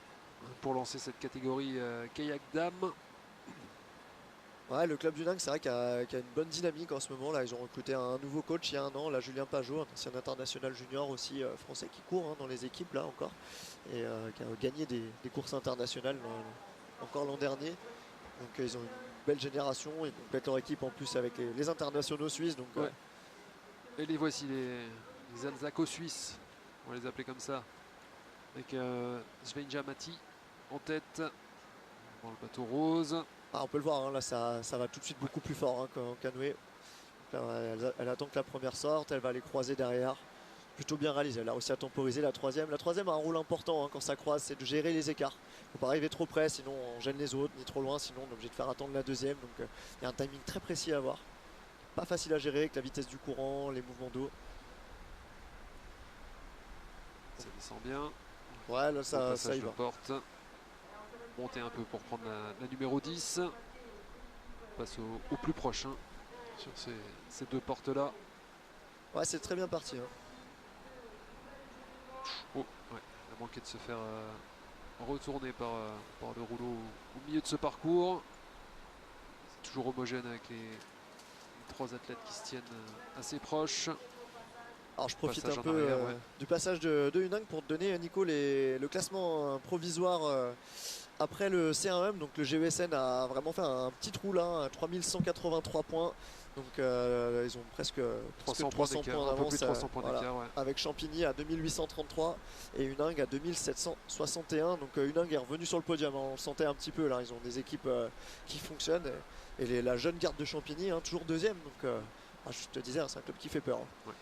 pour lancer cette catégorie kayak dame. Ouais, le club du Dingue, c'est vrai qu'il y a une bonne dynamique en ce moment. Là, ils ont recruté un nouveau coach il y a un an, là, Julien Pajot, un ancien international junior aussi français qui court hein, dans les équipes là encore et qui a gagné des courses internationales encore l'an dernier. Donc ils ont une belle génération, ils complètent leur équipe en plus avec les internationaux suisses. Donc, ouais. Et les voici les Alsaco-Suisses, on va les appeler comme ça, avec Svenja Mati en tête dans le bateau rose. On peut le voir, hein, là ça va tout de suite beaucoup plus fort hein, qu'en canoë. Là, elle attend que la première sorte, elle va les croiser derrière. Plutôt bien réalisé, elle a réussi à temporiser la troisième. La troisième a un rôle important hein, quand ça croise, c'est de gérer les écarts. Il ne faut pas arriver trop près, sinon on gêne les autres, ni trop loin, sinon on est obligé de faire attendre la deuxième. Donc il y a un timing très précis à avoir. Pas facile à gérer avec la vitesse du courant, les mouvements d'eau. Ça descend bien. Ouais, là ça y va. Porte. Monter un peu pour prendre la numéro 10. On passe au plus proche hein, sur ces deux portes là. Ouais, c'est très bien parti. Hein. Oh, ouais, il a manqué de se faire retourner par le rouleau au milieu de ce parcours. C'est toujours homogène avec les 3 athlètes qui se tiennent assez proches. Alors je profite un peu du passage de Huningue pour te donner, Nico, le classement provisoire après le C1M. Donc le GESN a vraiment fait un petit trou là, à 3183 points. Donc ils ont presque 300 points d'avance avec Champigny à 2833 et Huningue à 2761. Donc Huningue est revenu sur le podium, hein, on le sentait un petit peu là, ils ont des équipes qui fonctionnent et la jeune garde de Champigny, hein, toujours deuxième. Donc je te disais, hein, c'est un club qui fait peur. Hein. Ouais.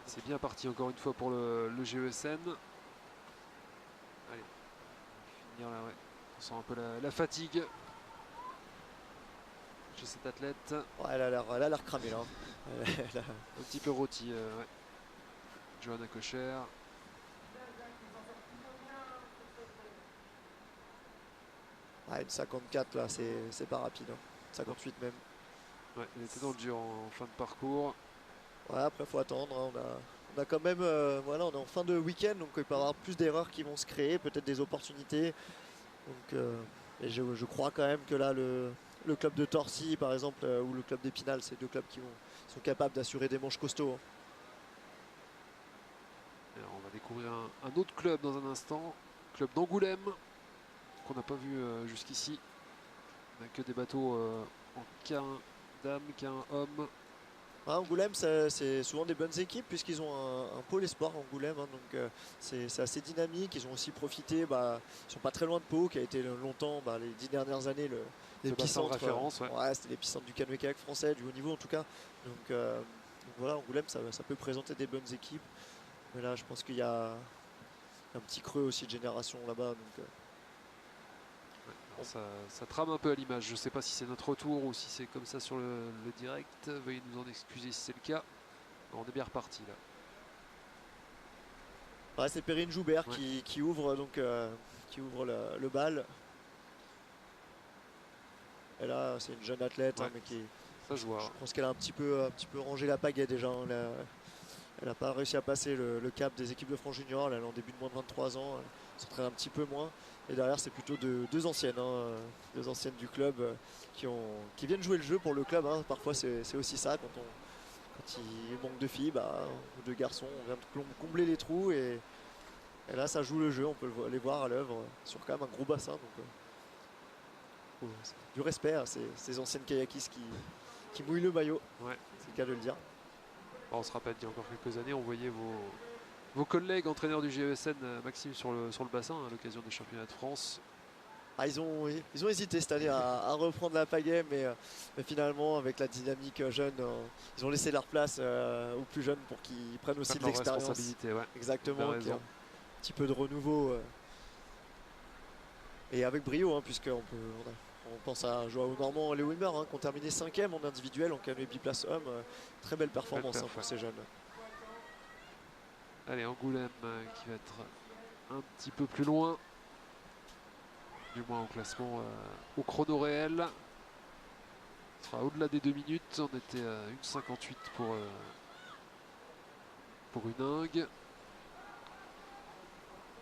C'est bien parti encore une fois pour le GESN. Allez, finir là, ouais. On sent un peu la fatigue chez cet athlète. Ouais, elle a l'air cramée là. Un petit peu rôti. Ouais. Johanna Kocher. Ouais, une 54 là, c'est pas rapide. Hein. 58 même. Ouais, elle était dans le dur en fin de parcours. Ouais, après faut attendre. Hein. On a quand même, voilà, on est en fin de week-end, donc il peut y avoir plus d'erreurs qui vont se créer, peut-être des opportunités. Donc, et je crois quand même que là, le club de Torcy, par exemple, ou le club d'Épinal, c'est deux clubs qui sont capables d'assurer des manches costauds. Hein. Alors, on va découvrir un autre club dans un instant, club d'Angoulême, qu'on n'a pas vu jusqu'ici. On n'a que des bateaux en K1 dame, K1 homme. Angoulême, c'est souvent des bonnes équipes puisqu'ils ont un pôle espoir Angoulême, hein, donc c'est assez dynamique. Ils ont aussi profité, ils sont pas très loin de Pau qui a été longtemps, les 10 dernières années l'épicentre, référence. Ouais, c'était l'épicentre du canoë-kayak français, du haut niveau en tout cas. Donc voilà, Angoulême ça peut présenter des bonnes équipes. Mais là je pense qu'il y a un petit creux aussi de génération là-bas. Donc, ça trame un peu à l'image. Je ne sais pas si c'est notre retour ou si c'est comme ça sur le direct. Veuillez nous en excuser si c'est le cas. On est bien reparti là. Ouais, c'est Perrine Joubert qui ouvre donc qui ouvre le bal. Et là c'est une jeune athlète mais qui ça je vois. Je pense qu'elle a un petit peu rangé la pagaie déjà. Hein. Elle n'a pas réussi à passer le cap des équipes de France Junior. Elle est en début de moins de 23 ans. Elle s'entraîne un petit peu moins. Et derrière, c'est plutôt deux anciennes. Hein, deux anciennes du club qui viennent jouer le jeu pour le club. Hein. Parfois, c'est aussi ça. Quand il manque de filles ou de garçons, on vient de combler les trous. Et là, ça joue le jeu. On peut les voir à l'œuvre sur quand même un gros bassin. Donc, du respect à ces anciennes kayakistes qui mouillent le maillot. Ouais. C'est le cas de le dire. On se rappelle d'il y a encore quelques années, on voyait vos collègues entraîneurs du GESN, Maxime, sur le bassin à l'occasion des championnats de France. Ah, ils ont hésité cette année à reprendre la pagaie, mais finalement, avec la dynamique jeune, ils ont laissé leur place aux plus jeunes pour qu'ils prennent aussi de Leur l'expérience. responsabilité, ouais. Exactement, T'as qu'il y ait raison. un petit peu de renouveau. Et avec brio, hein, on pense à Joao Normand et Léo Wimmer, hein, qui ont terminé 5e en individuel en canoë biplace homme. Très belle performance, perf, hein, pour ouais. ces jeunes. Allez, Angoulême qui va être un petit peu plus loin, du moins au classement, au chrono réel. Il sera au-delà des 2 minutes. On était à 1,58 pour une ingue.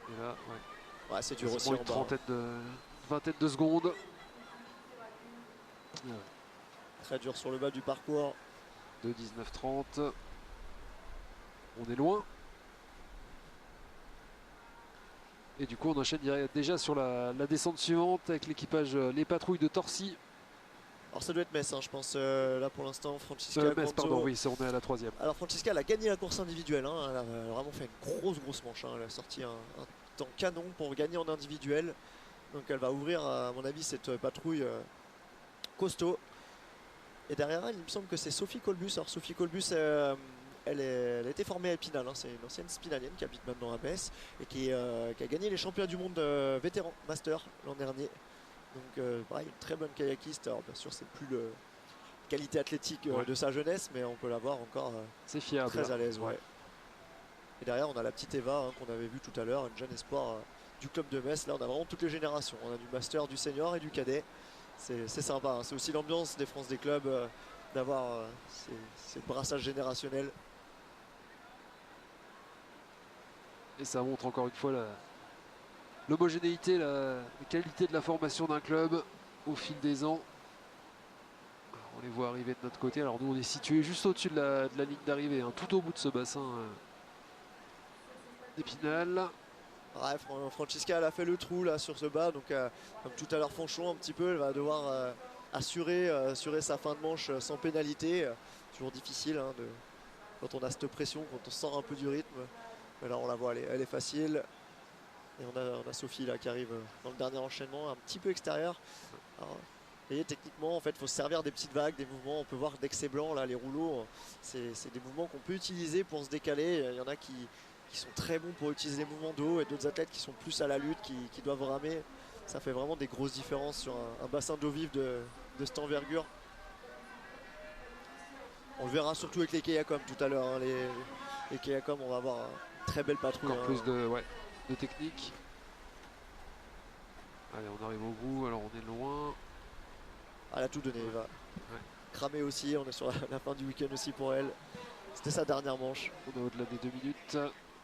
Et là, ouais, Ouais, c'est dur aussi quasiment en une bas. trentaine une vingtaine de secondes. Et ouais, Très dur sur le bas du parcours. 2,19,30. On est loin. Et du coup, on enchaîne déjà sur la descente suivante avec l'équipage, les patrouilles de Torcy. Alors ça doit être Metz, hein, je pense, là pour l'instant, Francisca Metz, Granzo. pardon, oui, on est à la 3e. Alors Francisca, elle a gagné la course individuelle, hein, elle a vraiment fait une grosse manche, hein, elle a sorti un temps canon pour gagner en individuel. Donc elle va ouvrir, à mon avis, cette patrouille costaud. Et derrière elle, il me semble que c'est Sophie Colbus. Alors Sophie Colbus, elle a été formée à Épinal, hein, c'est une ancienne spinalienne qui habite maintenant à Metz et qui a gagné les championnats du monde vétéran master l'an dernier. Donc pareil, une très bonne kayakiste. Alors bien sûr, c'est plus le qualité athlétique Ouais. de sa jeunesse, mais on peut la voir encore C'est fiable. très à l'aise. Ouais. Ouais. Et derrière, on a la petite Eva, hein, qu'on avait vue tout à l'heure, une jeune espoir du club de Metz. Là, on a vraiment toutes les générations. On a du master, du senior et du cadet. C'est sympa, hein. C'est aussi l'ambiance des France des clubs d'avoir ces brassages générationnels. Et ça montre encore une fois l'homogénéité, la qualité de la formation d'un club au fil des ans. Alors, on les voit arriver de notre côté. Alors nous, on est situé juste au-dessus de la ligne d'arrivée, hein, tout au bout de ce bassin d'Épinal. Ouais, Francisca, elle a fait le trou là sur ce bas, donc comme tout à l'heure Fanchon un petit peu, elle va devoir assurer sa fin de manche sans pénalité. Toujours difficile, hein, quand on a cette pression, quand on sort un peu du rythme. Mais là on la voit, elle est facile. Et on a Sophie là qui arrive dans le dernier enchaînement, un petit peu extérieur. Alors, vous voyez, techniquement, en fait, il faut se servir des petites vagues, des mouvements. On peut voir dès que c'est blanc, là, les rouleaux, c'est des mouvements qu'on peut utiliser pour se décaler. Il y en a qui sont très bons pour utiliser les mouvements d'eau et d'autres athlètes qui sont plus à la lutte, qui doivent ramer. Ça fait vraiment des grosses différences sur un bassin d'eau vive de cette envergure. On le verra surtout avec les kayakom tout à l'heure, hein. Les kayakom, on va avoir une très belle patrouille. Encore hein. plus de technique. Allez, on arrive au bout. Alors on est loin. Elle a tout donné, Eva. Cramé aussi, on est sur la fin du week-end aussi pour elle. C'était sa dernière manche. On est au-delà des 2 minutes.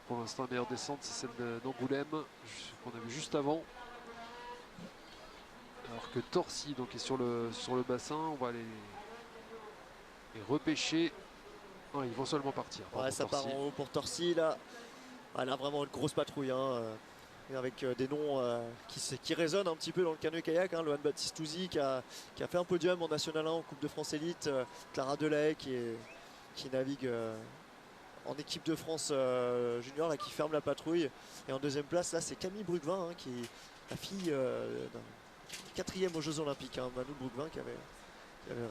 Pour l'instant, la meilleure descente, c'est celle d'Angoulême, qu'on a vu juste avant. Alors que Torcy donc, est sur le bassin. On va aller les repêcher. Ah, ils vont seulement partir. Ouais, Pardon, ça part Torcy. en haut pour Torcy là. Elle a vraiment une grosse patrouille, hein, et avec des noms qui résonnent un petit peu dans le canoë-kayak. Hein. Lohan Baptiste-Touzy qui a fait un podium en National 1 en Coupe de France Élite. Clara Delahaye qui navigue en équipe de France junior, là, qui ferme la patrouille. Et en deuxième place, là, c'est Camille Brugvin, hein, qui est la fille d'un 4e aux Jeux Olympiques. Hein, Manu Brugvin qui avait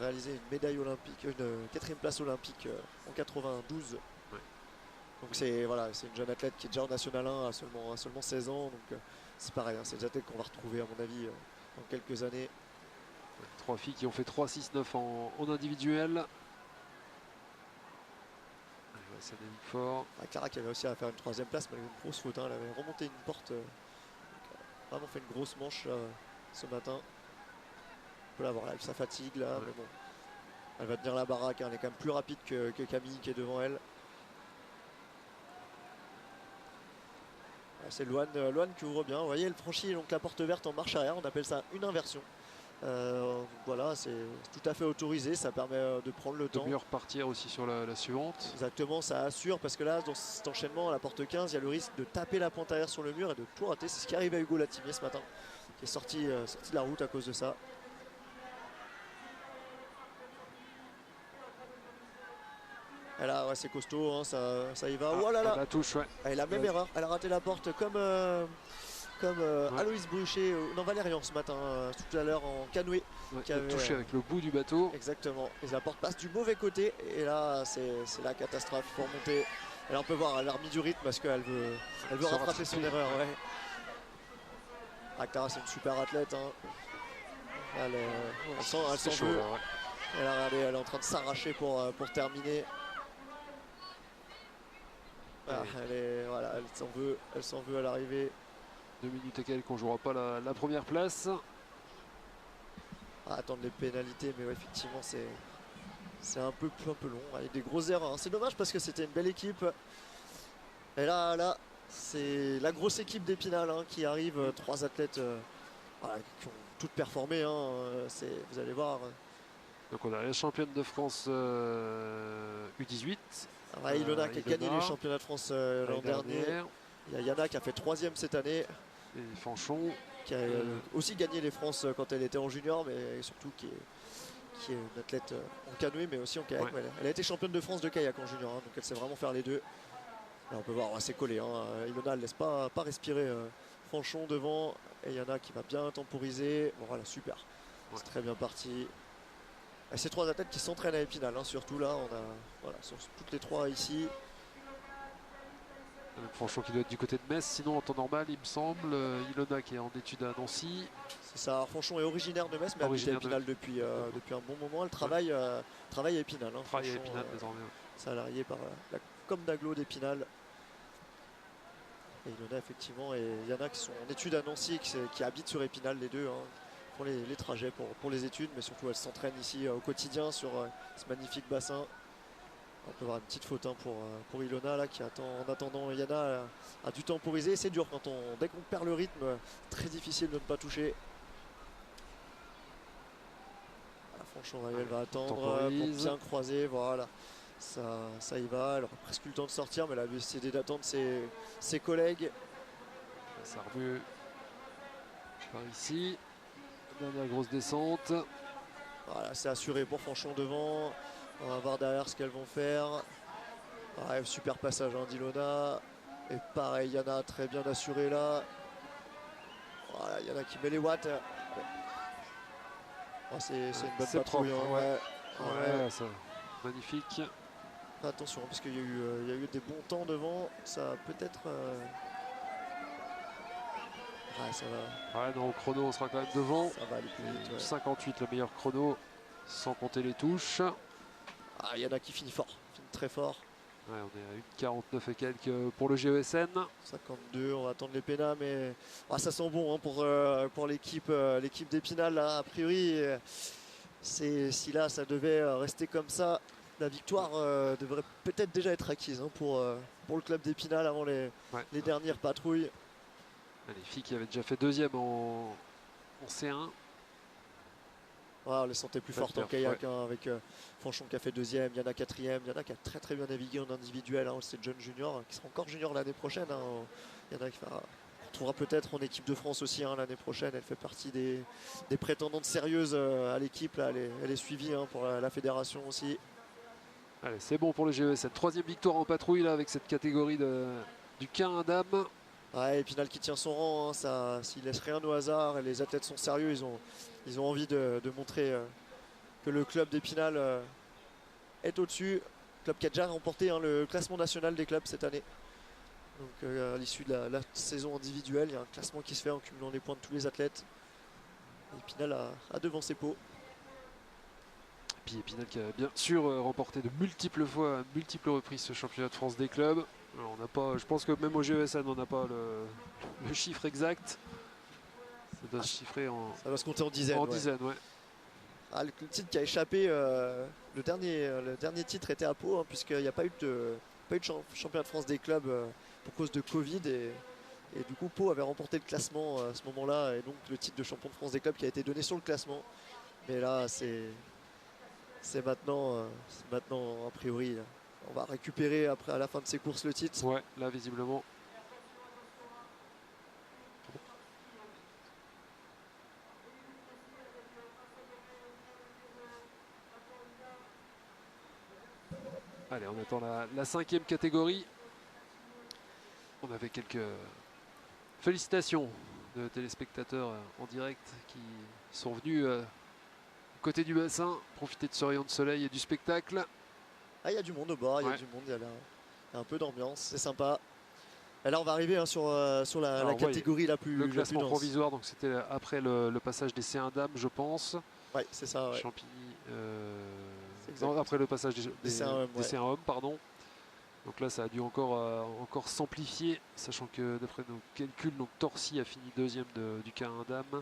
réalisé une médaille olympique, une 4e place olympique en 92. Ouais. Donc c'est une jeune athlète qui est déjà en National 1 à seulement 16 ans. Donc c'est pareil, hein, c'est des athlètes qu'on va retrouver à mon avis dans quelques années. 3 filles qui ont fait 3-6-9 en individuel. Ça navigue fort. Clara qui avait aussi à faire une 3e place, mais elle avait une grosse faute. Hein, elle avait remonté une porte. Vraiment fait une grosse manche ce matin. On peut la voir là, ça fatigue là, Ouais. mais bon. Elle va tenir la baraque, hein, elle est quand même plus rapide que Camille qui est devant elle. C'est Lohan qui ouvre bien. Vous voyez, elle franchit donc la porte verte en marche arrière. On appelle ça une inversion. Voilà, c'est tout à fait autorisé. Ça permet de prendre le De temps. mieux repartir aussi sur la suivante. Exactement, ça assure parce que là, dans cet enchaînement à la porte 15, il y a le risque de taper la pointe arrière sur le mur et de tout rater. C'est ce qui arrive à Hugo Latimier ce matin, qui est sorti de la route à cause de ça. Et là, ouais, c'est costaud, hein, ça y va. Oh là là, La touche, ouais. elle a la même Ouais. erreur. Elle a raté la porte comme Aloïs Bruchet, non Valérian ce matin, tout à l'heure en canoë. Ouais, qui avait, touché avec le bout du bateau. Exactement. Et la porte passe du mauvais côté. Et là, c'est la catastrophe pour monter. Et là, on peut voir, elle a remis du rythme parce qu'elle veut rattraper son erreur. Ouais. Clara, c'est une super athlète. Hein. Elle s'en chaud, veut. là, ouais. Et là, regardez, elle est en train de s'arracher pour terminer. Ah, elle s'en veut à l'arrivée. 2 minutes et quelques, on ne jouera pas la première place. Attendre les pénalités, mais ouais, effectivement, c'est un peu long. Il y a des grosses erreurs. Hein. C'est dommage parce que c'était une belle équipe. Et là, c'est la grosse équipe d'Épinal hein, qui arrive. 3 athlètes qui ont toutes performé. Hein. Vous allez voir. Donc on a la championne de France U18. Ilona qui a gagné les championnats de France l'an dernier. Il y a Yana qui a fait 3e cette année. Et Fanchon. Qui a aussi gagné les France quand elle était en junior, mais surtout qui est une athlète en canoë, mais aussi en kayak. Ouais. Elle a été championne de France de kayak en junior, hein, donc elle sait vraiment faire les deux. Là, on peut voir, c'est collé. Hein. Ilona ne laisse pas respirer Fanchon devant. Et Yana qui va bien temporiser. Bon, voilà, super. Ouais. C'est très bien parti. Et ces 3 athlètes qui s'entraînent à Épinal, hein, surtout là, on a sur toutes les 3 ici. Fanchon qui doit être du côté de Metz, sinon en temps normal il me semble. Ilona qui est en études à Nancy. C'est ça, Fanchon est originaire de Metz mais habite à Épinal depuis un bon moment. Elle travaille à Épinal. Hein, travaille à Épinal désormais. Salariée par la Com d'Aglo d'Épinal. Et Ilona effectivement et Yana qui sont en études à Nancy qui habitent sur Épinal les deux. Hein, font les trajets pour les études mais surtout elles s'entraînent ici au quotidien sur ce magnifique bassin. On peut voir une petite faute hein, pour Ilona là, qui attend. En attendant, Yana a dû temporiser. C'est dur dès qu'on perd le rythme, très difficile de ne pas toucher. Fanchon elle va attendre pour bien croiser. Voilà, ça y va. Elle aura presque eu le temps de sortir, mais elle a décidé d'attendre ses collègues. Ça remue par ici. Dernière grosse descente. Voilà, c'est assuré pour Fanchon devant. On va voir derrière ce qu'elles vont faire. Super passage hein, d'Ilona. Et pareil, Yana très bien assuré là. Voilà, Yana qui met les watts. C'est une bonne patrouille. Propre, hein, ouais, ça, magnifique. Attention, parce qu'il y a eu des bons temps devant. Ça peut-être... ça va. Ouais, dans le chrono, on sera quand même devant. Ça va aller plus vite. Ouais. 58, le meilleur chrono, sans compter les touches. Yana qui finit fort, finit très fort. Ouais, on est à 49 et quelques pour le GESN. 52, on va attendre les pénats, mais ça sent bon hein, pour l'équipe d'Épinal. Là, a priori, si là ça devait rester comme ça, la victoire devrait peut-être déjà être acquise hein, pour le club d'Épinal avant les dernières patrouilles. Les filles qui avaient déjà fait 2e en C1. On les sentait plus fortes en kayak hein, avec Fanchon qui a fait 2e, Yana 4e, Yana qui a très bien navigué en individuel, hein, c'est jeune junior, qui sera encore junior l'année prochaine. Hein. Yana qui on retrouvera peut-être en équipe de France aussi hein, l'année prochaine, elle fait partie des prétendantes sérieuses à l'équipe, elle est suivie hein, pour la fédération aussi. Allez, c'est bon pour le GESN, 3e victoire en patrouille là, avec cette catégorie du K1 dames. Épinal qui tient son rang, hein, s'il laisse rien au hasard, et les athlètes sont sérieux, ils ont envie de montrer que le club d'Épinal est au-dessus. Club qui a déjà remporté hein, le classement national des clubs cette année. Donc à l'issue de la saison individuelle, il y a un classement qui se fait en cumulant les points de tous les athlètes. Épinal a devancé Pau. Et puis Épinal qui a bien sûr remporté de multiples reprises ce championnat de France des clubs. Alors, on n'a pas, je pense que même au GESN on n'a pas le chiffre exact. Ça doit se chiffrer en... Ça doit se compter en dizaines. Ouais. Le titre qui a échappé, le dernier titre était à Pau, hein, puisqu'il n'y a pas eu de championnat de France des clubs pour cause de Covid. Et du coup, Pau avait remporté le classement à ce moment-là. Et donc le titre de champion de France des clubs qui a été donné sur le classement. Mais là, c'est maintenant, a priori, on va récupérer après à la fin de ces courses le titre. Ouais, là visiblement. Allez, on attend la 5e catégorie. On avait quelques Félicitations de téléspectateurs en direct qui sont venus côté du bassin, profiter de ce rayon de soleil et du spectacle. Ah, il y a du monde au bord, il y a Ouais. du monde, il y a un peu d'ambiance, c'est sympa. Et là, on va arriver sur la Alors, catégorie la plus Le la plus classement dense. provisoire, donc c'était après le passage des C1 dames, je pense. Ouais, c'est ça. Ouais. Champigny. C'est exact. Non, après le passage des C1 hommes, des ouais. C1 hommes, pardon. Donc là, ça a dû encore s'amplifier, sachant que d'après nos calculs, donc Torcy a fini deuxième du K1 dames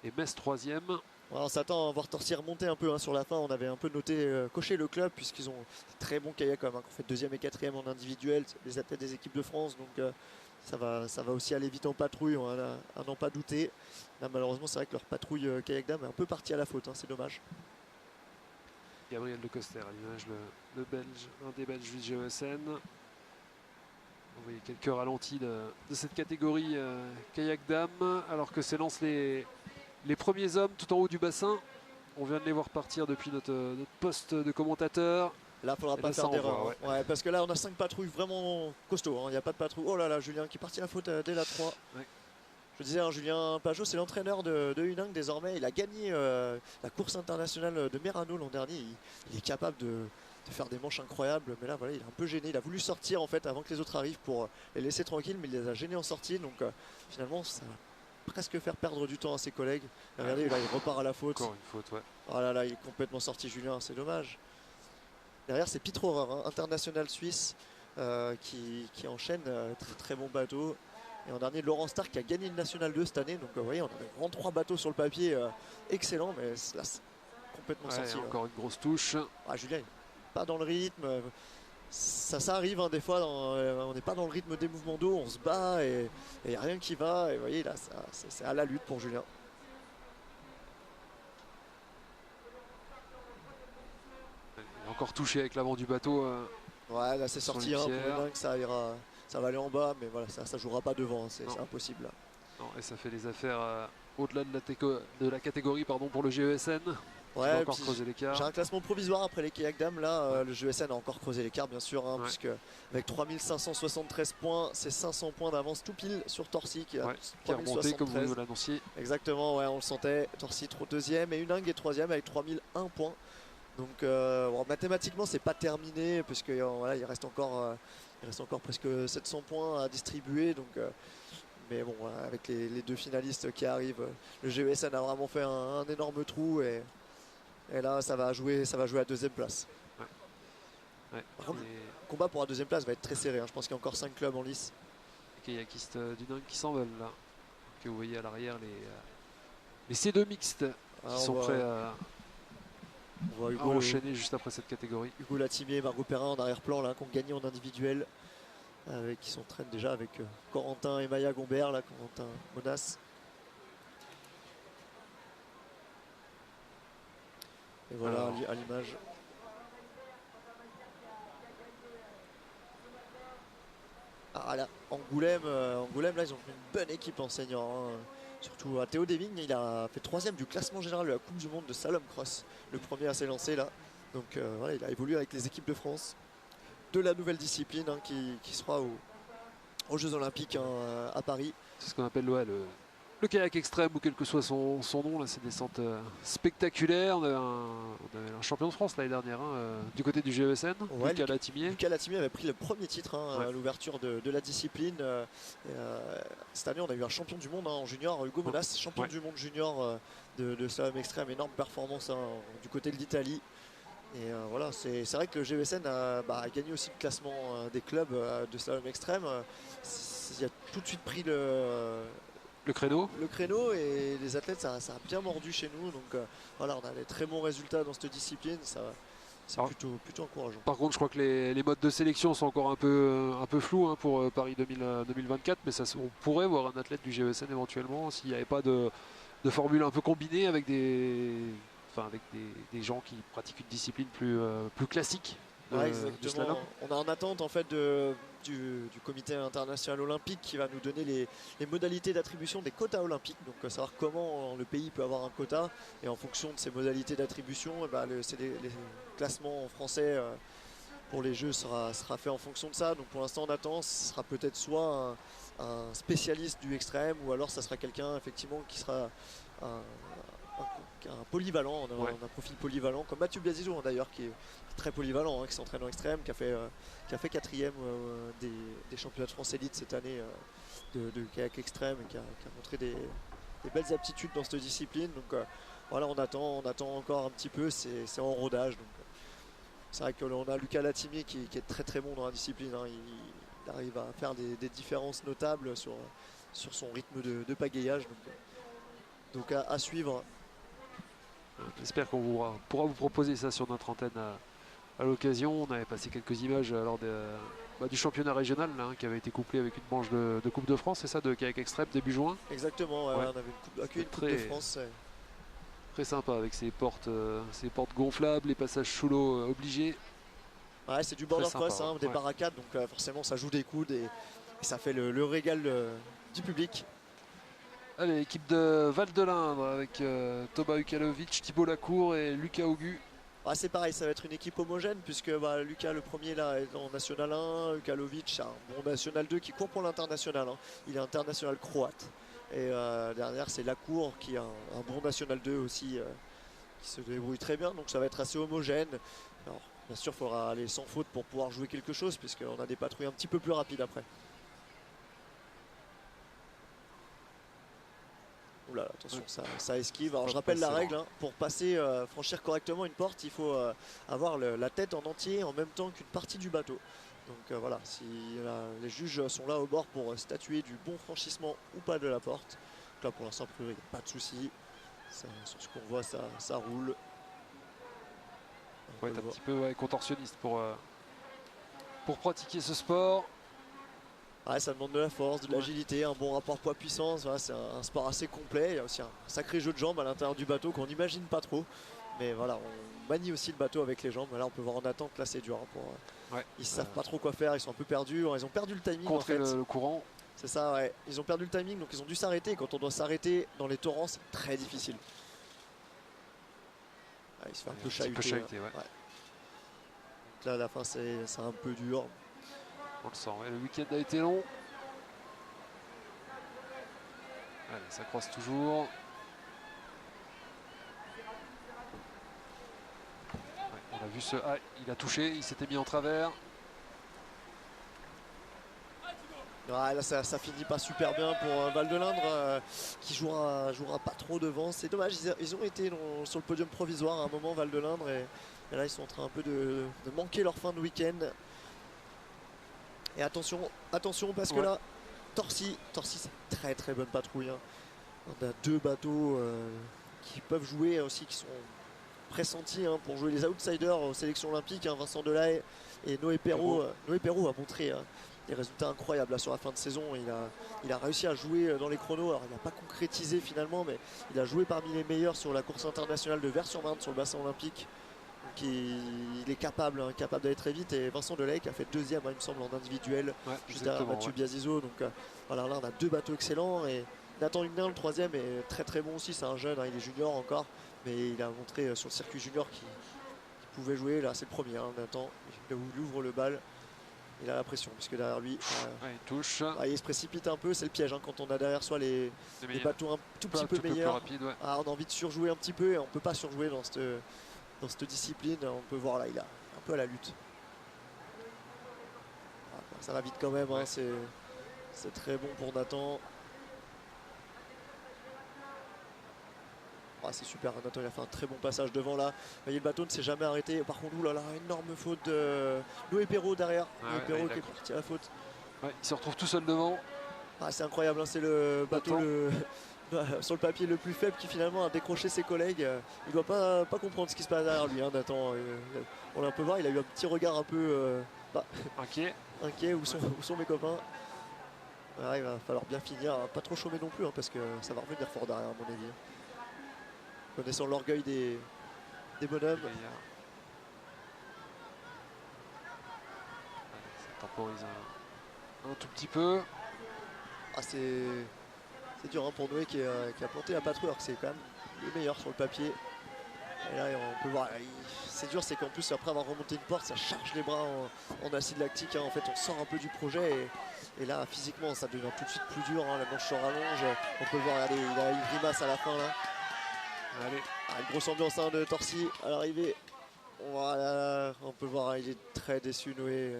et Metz troisième. Ouais, on s'attend à voir Torcy remonter un peu sur la fin. On avait un peu noté, coché le club, puisqu'ils ont des très bons kayaks quand même, qui ont fait deuxième et quatrième en individuel, les athlètes des équipes de France. Donc ça va aussi aller vite en patrouille, on a à n'en pas douter. Là, malheureusement, c'est vrai que leur patrouille kayak dame est un peu partie à la faute, c'est dommage. Gabriel De Coster à l'image, le Belge, un des Belges du GESN. Vous voyez quelques ralentis de cette catégorie kayak dame, alors que s'élancent les premiers hommes tout en haut du bassin. On vient de les voir partir depuis notre poste de commentateur. Là, il ne faudra Et pas là, ça faire d'erreur. envoie, Hein. Ouais, parce que là, on a 5 patrouilles vraiment costauds. Il n'y a pas de patrouille. Oh là là, Julien qui est parti à la faute dès la 3. Ouais. Je disais, Julien Pajot, c'est l'entraîneur de Unang désormais. Il a gagné la course internationale de Merano l'an dernier. Il est capable de faire des manches incroyables. Mais là, voilà, il est un peu gêné. Il a voulu sortir en fait avant que les autres arrivent pour les laisser tranquilles, mais il les a gênés en sortie. Donc finalement, ça va presque faire perdre du temps à ses collègues. Et regardez, là, il repart à la faute. Encore une faute, ouais. Oh là là, il est complètement sorti, Julien. C'est dommage. Derrière, c'est Pitre Horreur, international suisse, qui enchaîne très très bon bateau. Et en dernier, Laurent Stark qui a gagné le National 2 cette année. Donc vous voyez, on a vraiment 3 bateaux sur le papier excellents, mais là, c'est complètement Ouais, sorti. encore une grosse touche. Ah, Julien, il est pas dans le rythme. Ça arrive des fois, on n'est pas dans le rythme des mouvements d'eau, on se bat et il n'y a rien qui va. Et vous voyez, là, c'est à la lutte pour Julien. Il est encore touché avec l'avant du bateau. Ouais, là c'est Sur sorti les pour pierres. Unang, ça va aller en bas, mais voilà, ça jouera pas devant, c'est Non. impossible. Là. Non, et ça fait les affaires au-delà de la catégorie pour le GESN. Qui va Ouais, encore puis creuser l'écart. j'ai un classement provisoire après les kayak dames. Là, le GESN a encore creusé l'écart, bien sûr, Ouais. puisque avec 3573 points, c'est 500 points d'avance tout pile sur Torcy qui a Ouais, qui est remonté comme 3073. vous l'annonciez. Exactement, ouais, on le sentait. Torcy deuxième et Unang est troisième avec 3001 points. Donc bon, mathématiquement, c'est pas terminé, puisque voilà, il reste encore presque 700 points à distribuer. Donc, mais bon, avec les deux finalistes qui arrivent, le GESN a vraiment fait un énorme trou et là, ça va jouer à deuxième place. Ouais. Par contre, Et le combat pour la deuxième place va être très serré. Je pense qu'il y a encore 5 clubs en lice. les kayakistes du Nang qui s'en veulent là. Que vous voyez à l'arrière les C2 mixtes Ah, qui sont prêts à on voit enchaîner juste après cette catégorie. Hugo Latimier et Margot Perrin en arrière-plan là, qui ont gagné en individuel. Qui s'entraînent déjà avec Corentin et Maya Gombert, là, Corentin Monas. Et voilà Alors. à l'image. Ah là, Angoulême, là ils ont fait une bonne équipe en senior. Surtout à Théo Deving, il a fait troisième du classement général de la Coupe du Monde de Slalom Cross. Le premier à s'élancer là. Donc voilà, il a évolué avec les équipes de France de la nouvelle discipline qui sera aux Jeux Olympiques à Paris. C'est ce qu'on appelle le kayak extrême, ou quel que soit son nom. Là, c'est des descentes spectaculaires. On avait un champion de France l'année dernière du côté du GESN, Ouais, Lucas Latimier. Lucas Latimier avait pris le premier titre Ouais. à l'ouverture de la discipline. Cette année, on a eu un champion du monde en junior, Hugo Monas, champion Ouais. du monde junior de slalom extrême, énorme performance du côté de l'Italie. Et voilà, c'est vrai que le GESN a gagné aussi le classement des clubs de slalom extrême. Il a tout de suite pris Le créneau. le créneau et les athlètes, ça a bien mordu chez nous. Donc voilà, on a des très bons résultats dans cette discipline. C'est Alors, plutôt encourageant. Par contre, je crois que les modes de sélection sont encore un peu flous pour Paris 2024, mais on pourrait voir un athlète du GESN éventuellement s'il n'y avait pas de formule un peu combinée avec des gens qui pratiquent une discipline plus classique Ouais, du slalom. exactement. On est en attente en fait du comité international olympique qui va nous donner les modalités d'attribution des quotas olympiques. Donc savoir comment le pays peut avoir un quota et en fonction de ces modalités d'attribution, c'est les classements français pour les Jeux sera fait en fonction de ça. Donc pour l'instant on attend, ce sera peut-être soit un spécialiste du extrême, ou alors ça sera quelqu'un effectivement qui sera un, un polyvalent. On a un profil polyvalent, comme Mathieu Biazizou d'ailleurs, qui est très polyvalent, qui s'entraîne en extrême, qui a fait quatrième des championnats de France élite cette année de kayak extrême, et qui a montré des belles aptitudes dans cette discipline. Donc voilà, on attend encore un petit peu, c'est en rodage. Donc c'est vrai qu'on a Lucas Latimi qui est très très bon dans la discipline. Il arrive à faire des différences notables sur son rythme de pagayage. Donc à suivre. J'espère qu'on pourra vous proposer ça sur notre antenne à l'occasion. On avait passé quelques images lors du championnat régional là, qui avait été couplé avec une manche de Coupe de France, c'est ça, de kayak extrême début juin. Exactement, on avait accueilli une Coupe de France. Très sympa avec ses portes gonflables, les passages sous l'eau obligés. Ouais, c'est du border cross, des barricades, donc forcément ça joue des coudes et ça fait le régal du public. Allez, l'équipe de Val-de-Lindre avec Thomas Ukalovic, Thibaut Lacour et Lucas Augu. Ah, c'est pareil, ça va être une équipe homogène puisque Lucas le premier là est en National 1, Ukalovic un bon National 2 qui court pour l'international. Il est international croate. Et derrière c'est Lacour qui a un bon National 2 aussi qui se débrouille très bien, donc ça va être assez homogène. Alors bien sûr il faudra aller sans faute pour pouvoir jouer quelque chose puisqu'on a des patrouilles un petit peu plus rapides après. Oula, attention, ça esquive. Alors je rappelle la règle, pour passer, franchir correctement une porte, il faut avoir la tête en entier en même temps qu'une partie du bateau. Donc voilà, si les juges sont là au bord pour statuer du bon franchissement ou pas de la porte. Donc là pour l'instant, il n'y a pas de souci. Sur ce qu'on voit, ça roule. Il faut être un petit peu contorsionniste pour pratiquer ce sport. Ouais, ça demande de la force, de l'agilité, un bon rapport poids-puissance. Voilà, c'est un sport assez complet. Il y a aussi un sacré jeu de jambes à l'intérieur du bateau qu'on n'imagine pas trop. Mais voilà, on manie aussi le bateau avec les jambes. Là, on peut voir en attente, là c'est dur. Ils ne savent pas trop quoi faire, ils sont un peu perdus. Ils ont perdu le timing. Contrer le courant. C'est ça, ouais. Ils ont perdu le timing, donc ils ont dû s'arrêter. Et quand on doit s'arrêter dans les torrents, c'est très difficile. Il se fait un peu chahuter. Ouais. Donc là, à la fin, c'est un peu dur. On le sent, le week-end a été long. Allez, ça croise toujours. On a vu il a touché, il s'était mis en travers. Ouais, là ça finit pas super bien pour Val-de-Lindre qui jouera pas trop devant. C'est dommage, ils ont été sur le podium provisoire à un moment, Val-de-Lindre, et là ils sont en train un peu de manquer leur fin de week-end. Et attention parce que là, Torcy c'est une très très bonne patrouille. On a deux bateaux qui peuvent jouer aussi, qui sont pressentis pour jouer les outsiders aux sélections olympiques. Vincent Delahaye et Noé Perrault. Noé Perrault a montré des résultats incroyables là, sur la fin de saison. Il a réussi à jouer dans les chronos. Alors il n'a pas concrétisé finalement, mais il a joué parmi les meilleurs sur la course internationale de Vers-sur-Marne sur le bassin olympique. Il est capable d'aller très vite, et Vincent Delahaye qui a fait deuxième il me semble en individuel juste derrière Mathieu Biazizou. Donc voilà, là on a deux bateaux excellents, et Nathan Huguenin le troisième est très très bon aussi. C'est un jeune, il est junior encore, mais il a montré sur le circuit junior qu'il pouvait jouer. Là c'est le premier, Nathan, il ouvre le bal, il a la pression puisque derrière lui il touche. Il se précipite un peu, c'est le piège quand on a derrière soi les bateaux un tout petit peu meilleurs. Rapide, on a envie de surjouer un petit peu, et on peut pas surjouer dans cette discipline. On peut voir là, il a un peu à la lutte. Ça va vite quand même, c'est très bon pour Nathan. C'est super, Nathan il a fait un très bon passage devant là. Vous voyez, le bateau ne s'est jamais arrêté. Par contre, oulala, énorme faute de Noé Perrault derrière. Noé Perrault qui est parti à la faute. Il se retrouve tout seul devant. C'est incroyable, c'est le bateau sur le papier le plus faible qui finalement a décroché ses collègues. Il doit pas comprendre ce qui se passe derrière lui, Nathan. On peut voir, il a eu un petit regard un peu inquiet. Où sont mes copains? Il va falloir bien finir, pas trop chômer non plus, parce que ça va revenir fort derrière à mon avis. Connaissant l'orgueil des bonhommes. Ça temporise un tout petit peu. C'est dur pour Noé qui a planté la patrouille, alors que c'est quand même le meilleur sur le papier. Et là, on peut voir, c'est dur, c'est qu'en plus, après avoir remonté une porte, ça charge les bras en acide lactique. Hein. En fait, on sort un peu du projet. Et là, physiquement, ça devient tout de suite plus dur. Hein. La manche se rallonge. On peut le voir, regardez, il a une grimace à la fin. Là. Allez. Une grosse ambiance hein, de Torcy à l'arrivée. Voilà, on peut voir, il est très déçu, Noé.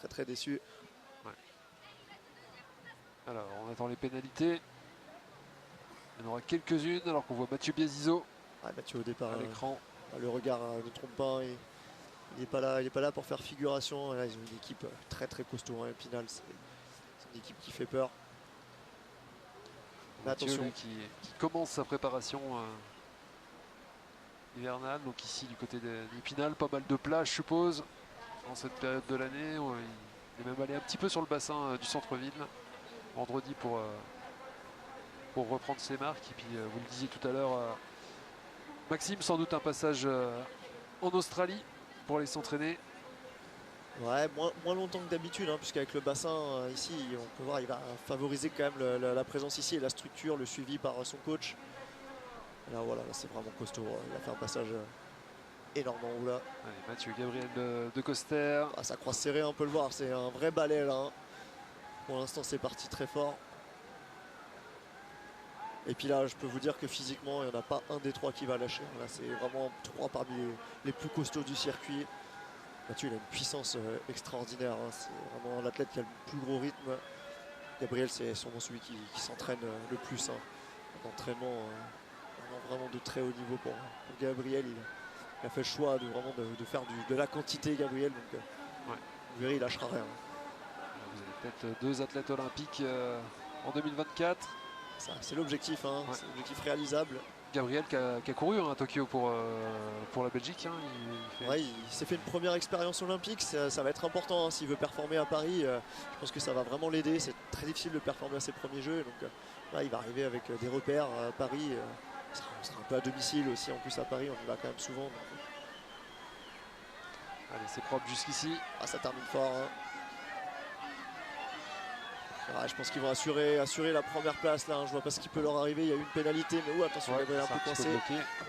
Très déçu. Ouais. Alors, on attend les pénalités. Il y en aura quelques-unes, alors qu'on voit Mathieu Biasizo Mathieu au départ. à l'écran. Le regard ne trompe pas. Il n'est pas là pour faire figuration. Là, ils ont une équipe très costaud. Hein, Épinal, c'est une équipe qui fait peur. Mais Mathieu, attention. lui, qui commence sa préparation hivernale. Donc ici, du côté d'Épinal, pas mal de plages, je suppose, en cette période de l'année. Il est même allé un petit peu sur le bassin du centre-ville vendredi pour reprendre ses marques. Et puis, vous le disiez tout à l'heure, Maxime, sans doute un passage en Australie pour aller s'entraîner. Ouais, moins longtemps que d'habitude, hein, puisqu'avec le bassin ici, on peut voir, il va favoriser quand même la présence ici et la structure, le suivi par son coach. Et là, voilà, là, c'est vraiment costaud. Il a fait un passage énorme en haut là. Allez, Mathieu Gabriel de Coster. Ça croise serré, on peut le voir, c'est un vrai balai là. Hein. Pour l'instant, c'est parti très fort. Et puis là, je peux vous dire que physiquement, il n'y en a pas un des trois qui va lâcher. Là, c'est vraiment trois parmi les plus costauds du circuit. Mathieu, il a une puissance extraordinaire. Hein. C'est vraiment l'athlète qui a le plus gros rythme. Gabriel, c'est sûrement celui qui s'entraîne le plus. Hein. Un entraînement vraiment de très haut niveau pour Gabriel. Il a fait le choix de faire de la quantité, Gabriel. Donc, vous verrez, il lâchera rien. Vous avez peut-être deux athlètes olympiques en 2024. C'est l'objectif, hein. C'est l'objectif réalisable. Gabriel qui a couru à Tokyo pour la Belgique. Hein. Il s'est fait une première expérience olympique, ça va être important hein, s'il veut performer à Paris. Je pense que ça va vraiment l'aider. C'est très difficile de performer à ses premiers jeux. Donc là, il va arriver avec des repères à Paris. On sera un peu à domicile aussi en plus à Paris, on y va quand même souvent. Donc... Allez, c'est propre jusqu'ici. Ça termine fort. Hein. Je pense qu'ils vont assurer la première place là. Hein. Je vois pas ce qui peut leur arriver. Il y a eu une pénalité, mais attention, Gabriel est un peu coincé.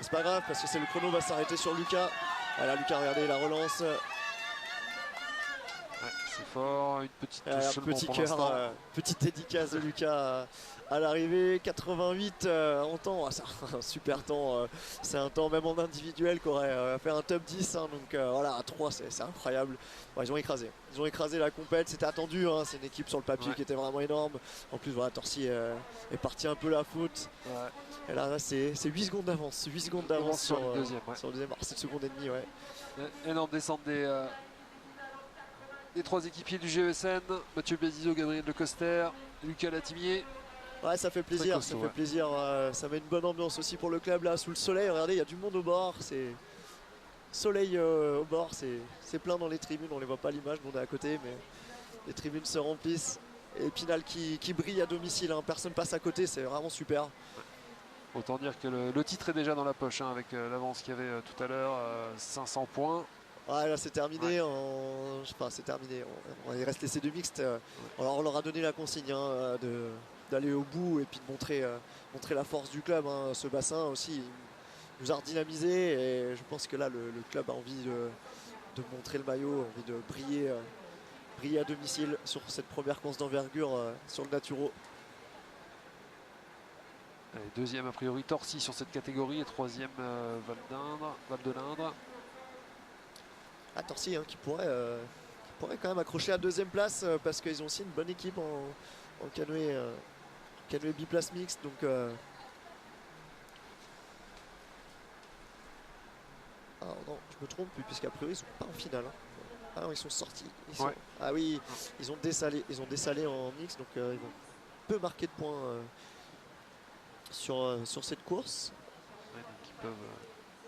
C'est pas grave parce que le chrono va s'arrêter sur Lucas. Là, Lucas, regardez la relance. C'est fort, une petite touche un petit cœur, petite dédicace de Lucas à l'arrivée. 88 en temps, c'est un super temps. C'est un temps même en individuel qui aurait fait un top 10. Hein, donc voilà, à 3, c'est incroyable. Ils ont écrasé la compète, c'était attendu. Hein, c'est une équipe sur le papier qui était vraiment énorme. En plus, voilà, Torcy est parti un peu la faute. Et là, c'est 8 secondes d'avance. 8 secondes d'avance sur le deuxième. Sur le deuxième, 7 secondes et demie. Énorme descente des trois équipiers du GESN, Mathieu Biasizo, Gabriel de Coster, Lucas Latimier. Ça fait plaisir, costaud, fait plaisir. Ça met une bonne ambiance aussi pour le club là, sous le soleil. Regardez, il y a du monde au bord. C'est soleil au bord, c'est plein dans les tribunes. On les voit pas à l'image, nous on est à côté, mais les tribunes se remplissent. Et Épinal qui brille à domicile. Hein. Personne passe à côté, c'est vraiment super. Autant dire que le titre est déjà dans la poche hein, avec l'avance qu'il y avait tout à l'heure, 500 points. Là c'est terminé, c'est terminé. Il reste laissé deux mixtes. Alors on leur a donné la consigne hein, d'aller au bout et puis de montrer la force du club. Hein. Ce bassin aussi il nous a redynamisé et je pense que là le club a envie de montrer le maillot, envie de briller à domicile sur cette première course d'envergure sur le Naturo. Allez, deuxième a priori Torcy sur cette catégorie et troisième Val de l'Indre. Torcy hein, qui pourrait quand même accrocher à deuxième place parce qu'ils ont aussi une bonne équipe en canoë biplace mixte. Donc non, je me trompe puisqu'à priori ils sont pas en finale. Hein. Ah non, ils sont sortis. Ah oui, ils ont dessalé en mix, donc ils vont peu marquer de points sur cette course. Donc ils peuvent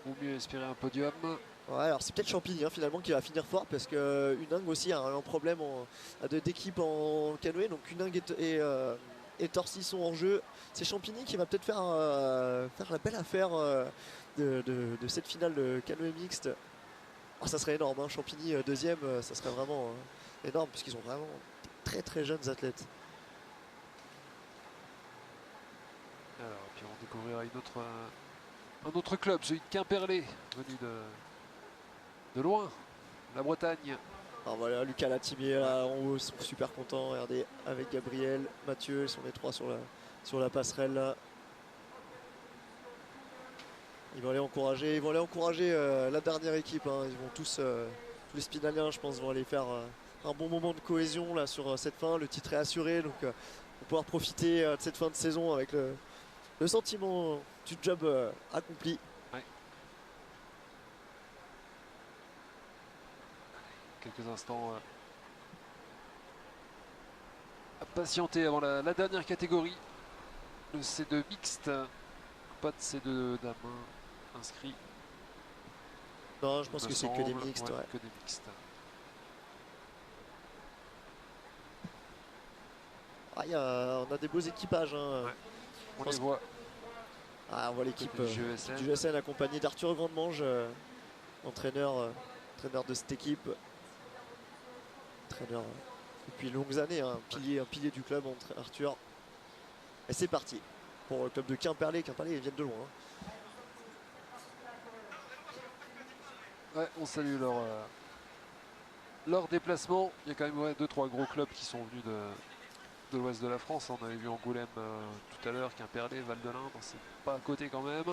au mieux espérer un podium. Alors c'est peut-être Champigny hein, finalement qui va finir fort parce que Unang aussi a un problème d'équipe en canoë, donc Unang et Torcy sont en jeu. C'est Champigny qui va peut-être faire la belle affaire de cette finale de canoë mixte. Ça serait énorme, hein. Champigny deuxième, ça serait vraiment énorme puisqu'ils ont vraiment très très jeunes athlètes. Alors puis on découvrira une autre Un autre club, celui de Quimperlé, venu de loin, la Bretagne. Alors voilà, Lucas Latimier là en haut, ils sont super contents. Regardez, avec Gabriel, Mathieu, ils sont les trois sur la passerelle là. Ils vont aller encourager, la dernière équipe, hein. Ils vont tous les Spinaliens, je pense, vont aller faire un bon moment de cohésion là sur cette fin. Le titre est assuré, donc on va pouvoir profiter de cette fin de saison avec le sentiment du job accompli. Ouais. Quelques instants à patienter avant la dernière catégorie, le C2 mixte. Pas de C2 dames inscrit. Non, je pense que c'est que des mixtes. Ouais, Ouais. que des mixtes. Ah, on a des beaux équipages. Hein. Ouais. On pense les voit. Ah, on voit l'équipe Du GESN. du GESN accompagnée d'Arthur Grandemange, entraîneur de cette équipe. Entraîneur depuis longues années, hein, un pilier du club, Arthur. Et c'est parti pour le club de Quimperlé. Quimperlé, ils viennent de loin. Hein. Ouais, on salue leur déplacement. Il y a quand même 2-3 gros clubs qui sont venus de l'ouest de la France. On avait vu Angoulême tout à l'heure, Quimperlé, Val-de-Linde. C'est pas à côté quand même.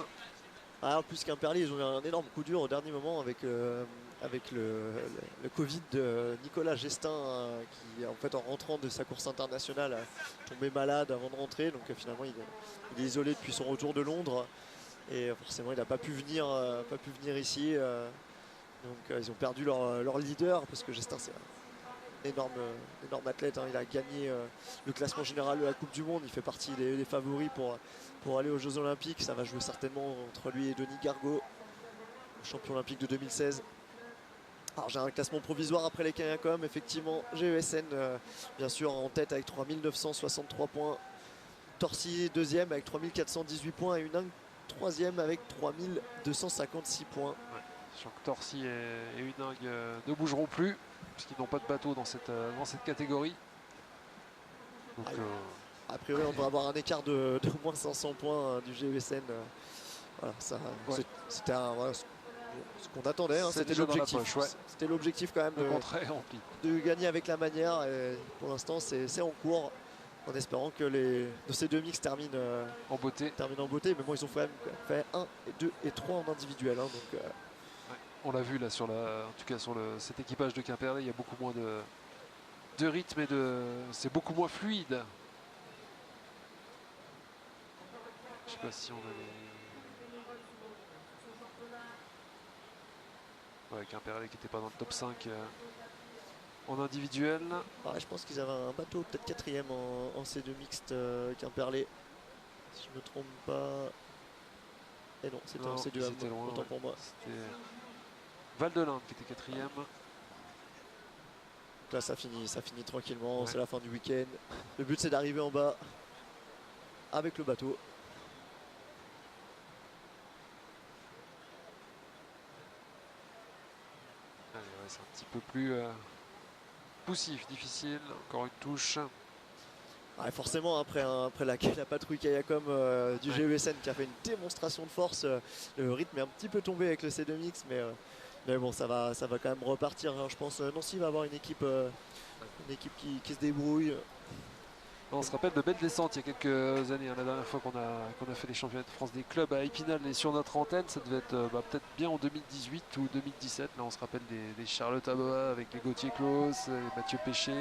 Ah, en plus Quimperlé, ils ont eu un énorme coup dur au dernier moment avec le Covid de Nicolas Gestin, qui en fait en rentrant de sa course internationale a tombé malade avant de rentrer. Donc finalement il est isolé depuis son retour de Londres. Et forcément il n'a pas pu venir ici. Donc ils ont perdu leur leader, parce que Gestin c'est un énorme athlète. Hein. Il a gagné le classement général de la Coupe du Monde. Il fait partie des favoris pour aller aux Jeux Olympiques. Ça va jouer certainement entre lui et Denis Gargaud, champion olympique de 2016. Alors j'ai un classement provisoire après les Cagnacoms. Effectivement, GESN bien sûr en tête avec 3963 points. Torcy deuxième avec 3418 points et Uningue troisième avec 3256 points. Je sens que Torcy et Uningue ne bougeront plus, puisqu'ils n'ont pas de bateau dans cette catégorie. Donc, A priori, on devrait avoir un écart de moins 500 points du GESN. Voilà, Ouais. c'était ce qu'on attendait. Hein, c'est c'était déjà dans la l'objectif. poche, ouais. C'était l'objectif quand même le contrat est rempli. de gagner avec la manière. Et pour l'instant, c'est en cours, en espérant que ces deux mix terminent En beauté. en beauté. Mais bon, ils ont quand même fait 1, 2 et 3 en individuel. Hein, donc, On l'a vu là en tout cas sur cet équipage de Quimperlé, il y a beaucoup moins de rythme et c'est beaucoup moins fluide. Je sais pas si on a les... Ouais, Quimperlé qui n'était pas dans le top 5 en individuel. je pense qu'ils avaient un bateau peut-être quatrième en C2 mixte Quimperlé, si je me trompe pas. Et non, c'était en C2 c'était loin, autant pour moi. C'était Val-de-Linde qui était quatrième. Donc là ça finit tranquillement, Ouais. c'est la fin du week-end. Le but c'est d'arriver en bas avec le bateau. Allez, ouais, c'est un petit peu plus poussif, difficile. Encore une touche. Ouais, forcément après la patrouille Kayakom du GESN qui a fait une démonstration de force, le rythme est un petit peu tombé avec le C2 mix, mais bon ça va quand même repartir, hein. Je pense Nancy va avoir une équipe qui se débrouille. On se rappelle de belles descentes il y a quelques années, hein. La dernière fois qu'on a fait les championnats de France des clubs à Épinal et sur notre antenne, ça devait être peut-être bien en 2018 ou 2017. Là on se rappelle des Charlotte Aboa avec les Gauthier Claus, les Mathieu Péché.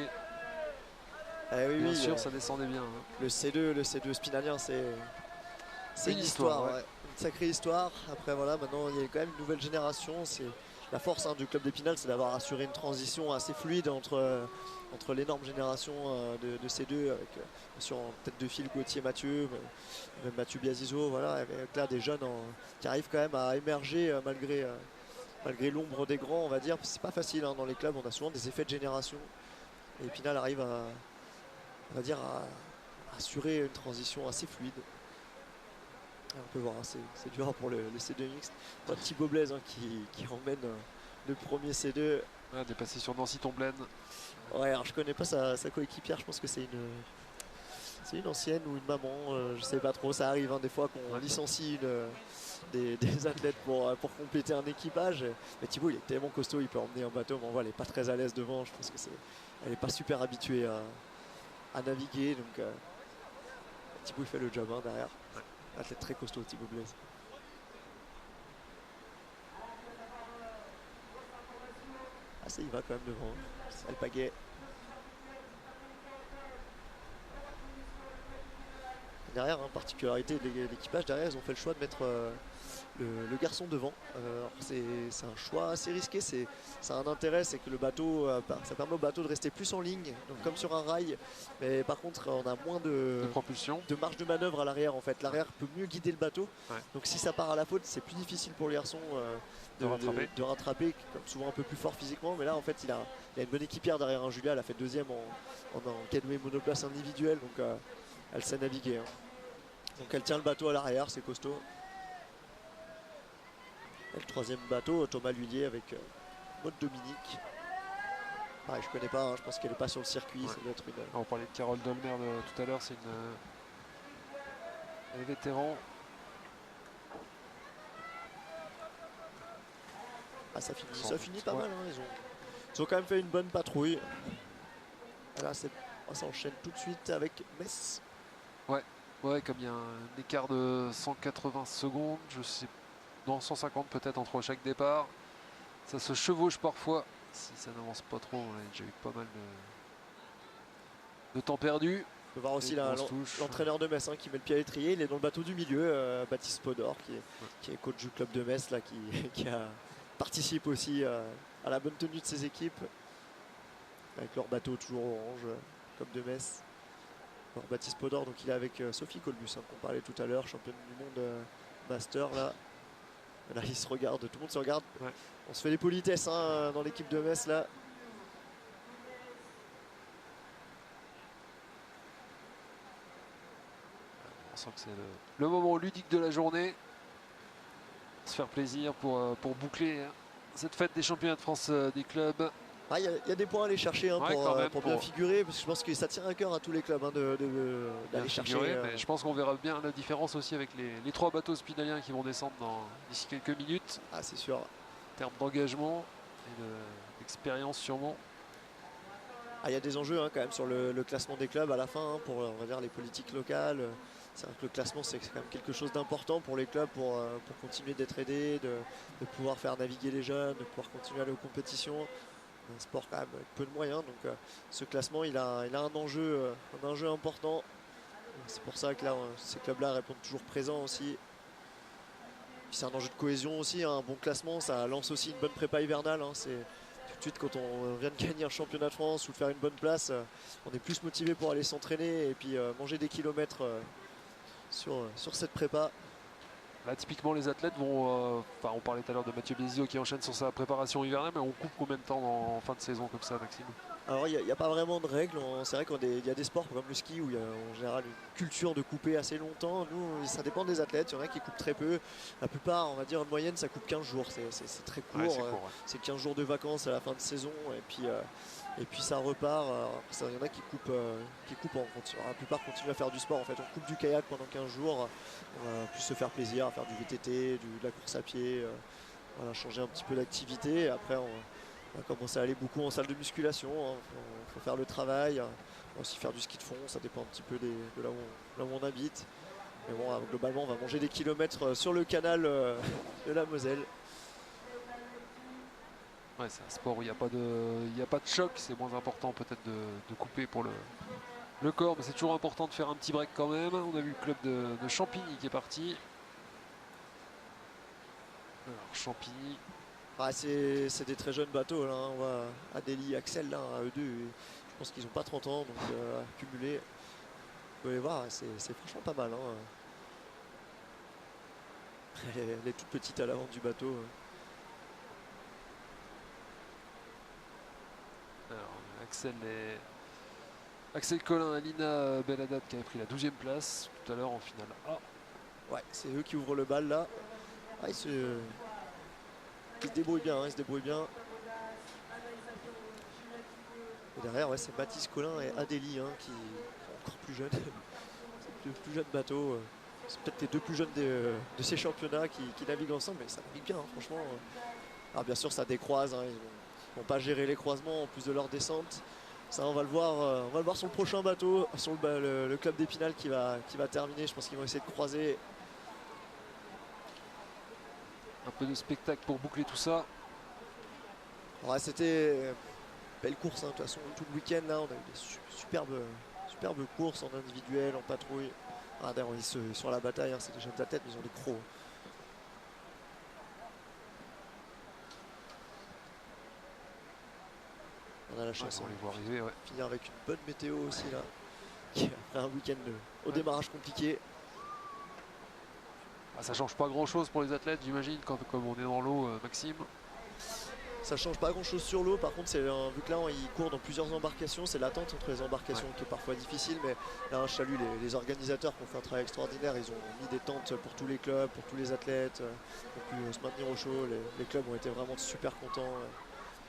Oui, Bien sûr, ça descendait bien. Hein. Le C2 spinalien, c'est une histoire, ouais. ouais. Une sacrée histoire. Après voilà, maintenant il y a quand même une nouvelle génération. C'est la force, hein, du club d'Épinal, c'est d'avoir assuré une transition assez fluide entre l'énorme génération de C2 avec bien sûr en tête de file Gauthier Mathieu, même Mathieu Biazizo, voilà, avec là des jeunes qui arrivent quand même à émerger malgré l'ombre des grands, on va dire. C'est pas facile, hein, dans les clubs, on a souvent des effets de génération. Et Épinal arrive à assurer une transition assez fluide. On peut voir, hein, c'est dur pour le C2 mixte. Thibaut Blaise, hein, qui emmène le premier C2. Ouais, on est passé sur Nancy Tomblaine. Ouais, alors je connais pas sa coéquipière, je pense que c'est une ancienne ou une maman, je sais pas trop. Ça arrive, hein, des fois qu'on licencie des athlètes pour compléter un équipage. Mais Thibaut, il est tellement costaud, il peut emmener un bateau, mais on voit, elle n'est pas très à l'aise devant. Je pense elle n'est pas super habituée à naviguer. Donc Thibaut, il fait le job hein, derrière. Athlète très costaud, Thibaut Blaise. Ah, ça y va quand même devant. Alpaguet. Derrière, hein, particularité de l'équipage, derrière, ils ont fait le choix de mettre le garçon devant. C'est un choix assez risqué. Ça a un intérêt, c'est que le bateau, ça permet au bateau de rester plus en ligne, donc comme sur un rail. Mais par contre, on a moins de propulsion, de marge de manœuvre à l'arrière. En fait, l'arrière peut mieux guider le bateau. Ouais. Donc si ça part à la faute, c'est plus difficile pour le garçon de rattraper, comme souvent un peu plus fort physiquement. Mais là, en fait, il a une bonne équipière derrière. Hein. Julia, elle a fait deuxième en canoë monoplace individuel, donc elle sait naviguer. Hein. Donc elle tient le bateau à l'arrière, c'est costaud. Et le troisième bateau, Thomas Lhuillier avec Maud Dominique. Pareil, je connais pas, hein, je pense qu'elle n'est pas sur le circuit. Ouais. Ça doit être une... On parlait de Carole Dolmer tout à l'heure, c'est elle est vétéran. Ah, ça finit pas mal. Hein, ils ont quand même fait une bonne patrouille. Là, ça enchaîne tout de suite avec Metz. Ouais, comme il y a un écart de 180 secondes, je sais, non 150 peut-être entre chaque départ. Ça se chevauche parfois, si ça n'avance pas trop. On a déjà eu pas mal de temps perdu. On peut voir aussi l'entraîneur de Metz hein, qui met le pied à l'étrier. Il est dans le bateau du milieu, Baptiste Podor, qui est coach du club de Metz, là, qui participe aussi à la bonne tenue de ses équipes. Avec leur bateau toujours orange, comme de Metz. Alors, Baptiste Podor, donc il est avec Sophie Colbus, hein, qu'on parlait tout à l'heure, championne du monde master. Là, ils se regardent, tout le monde se regarde. Ouais. On se fait des politesses hein, dans l'équipe de Metz là. On sent que c'est le moment ludique de la journée. Se faire plaisir pour boucler cette fête des championnats de France des clubs. Ah, y a des points à aller chercher hein, Ouais, pour bien figurer, parce que je pense que ça tient à cœur à tous les clubs hein, d'aller chercher. Mais je pense qu'on verra bien la différence aussi avec les trois bateaux spinaliens qui vont descendre d'ici quelques minutes. Ah, c'est sûr. En termes d'engagement et d'expérience sûrement. Ah, il y a des enjeux hein, quand même sur le classement des clubs à la fin hein, pour on va dire les politiques locales. C'est vrai que le classement c'est quand même quelque chose d'important pour les clubs pour continuer d'être aidés, de pouvoir faire naviguer les jeunes, de pouvoir continuer à aller aux compétitions. Un sport quand même avec peu de moyens, donc ce classement il a un enjeu important. C'est pour ça que là ces clubs-là répondent toujours présents aussi. Puis c'est un enjeu de cohésion aussi, hein. Un bon classement ça lance aussi une bonne prépa hivernale. Hein. C'est tout de suite quand on vient de gagner un championnat de France ou de faire une bonne place, on est plus motivé pour aller s'entraîner et puis manger des kilomètres sur cette prépa. Là, typiquement, les athlètes vont. On parlait tout à l'heure de Mathieu Bézio qui enchaîne sur sa préparation hivernale, mais on coupe combien de temps en fin de saison comme ça, Maxime? Alors, il n'y a pas vraiment de règles. C'est vrai qu'il y a des sports comme le ski où il y a en général une culture de couper assez longtemps. Nous, ça dépend des athlètes. Il y en a qui coupent très peu. La plupart, on va dire en moyenne, ça coupe 15 jours. C'est très court. Ouais, c'est 15 jours de vacances à la fin de saison. Et puis ça repart. Il y en a qui coupent en continu. La plupart continuent à faire du sport. En fait, on coupe du kayak pendant 15 jours. On va plus se faire plaisir à faire du VTT, de la course à pied. Voilà, changer un petit peu d'activité. Après, on va commencer à aller beaucoup en salle de musculation. Il faut faire le travail. On va aussi faire du ski de fond. Ça dépend un petit peu de là où on habite. Mais bon, globalement, on va manger des kilomètres sur le canal de la Moselle. Ouais, c'est un sport où il n'y a pas de choc, c'est moins important peut-être de couper pour le corps, mais c'est toujours important de faire un petit break quand même. On a vu le club de Champigny qui est parti. Alors Champigny. Ah, c'est des très jeunes bateaux là, hein. On voit Adélie, Axel là, à eux deux. Je pense qu'ils n'ont pas 30 ans, donc cumulé. Vous pouvez voir, c'est franchement pas mal. Hein. Elle est toute petite à l'avant du bateau. Alors, Axel Collin, Alina Belhaddad qui avait pris la 12e place tout à l'heure en finale A. Ouais, c'est eux qui ouvrent le bal là. Ah, ils se débrouillent bien, hein, ils se débrouillent bien. Et derrière, ouais, c'est Baptiste Collin et Adélie hein, qui sont encore plus jeunes. C'est le plus jeune bateau. c'est peut-être les deux plus jeunes de ces championnats qui naviguent ensemble, mais ça navigue bien, hein, franchement. Alors bien sûr, ça décroise, hein, ils vont pas gérer les croisements en plus de leur descente. Ça, on va le voir sur le prochain bateau, sur le club d'Épinal qui va terminer. Je pense qu'ils vont essayer de croiser. Un peu de spectacle pour boucler tout ça. Ouais, c'était belle course, hein, de toute façon, tout le week-end là, on a eu des superbes courses en individuel, en patrouille. Ah, d'ailleurs, ils sont sur la bataille, hein, c'est des jeunes athlètes, mais ils ont des crocs. On a la chance On de les voit arriver, ouais. finir avec une bonne météo aussi là. Après un week-end au démarrage compliqué. Ah, ça change pas grand-chose pour les athlètes, j'imagine, comme on est dans l'eau, Maxime. Ça change pas grand chose sur l'eau, par contre vu que là ils courent dans plusieurs embarcations, c'est l'attente entre les embarcations qui est parfois difficile, mais là je salue les organisateurs qui ont fait un travail extraordinaire. Ils ont mis des tentes pour tous les clubs, pour tous les athlètes, pour pu se maintenir au chaud. Les clubs ont été vraiment super contents.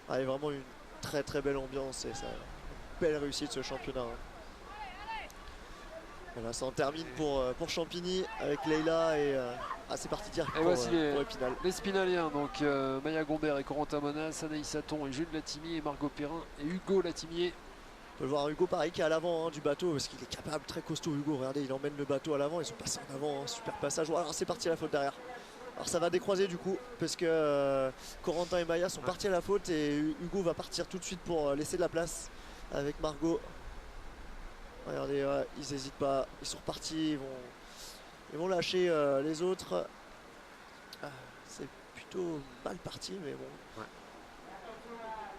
Il y a vraiment une très très belle ambiance et ça, une belle réussite ce championnat, hein. Voilà, ça en termine pour Champigny avec Leïla et c'est parti direct Et voici pour Épinal. les Spinaliens, donc Maya Gombert et Corentin Monas, Anaïs Hatton et Jules Latimier et Margot Perrin et Hugo Latimier. On peut le voir Hugo pareil qui est à l'avant, hein, du bateau parce qu'il est capable, très costaud Hugo. Regardez, il emmène le bateau à l'avant, ils sont passés en avant, hein, super passage. Voilà, alors c'est parti à la faute derrière. Alors ça va décroiser du coup parce que Corentin et Maya sont partis à la faute et Hugo va partir tout de suite pour laisser de la place avec Margot. Regardez, ouais, ils n'hésitent pas, ils sont repartis, ils vont lâcher les autres. C'est plutôt mal parti, mais bon. Ouais.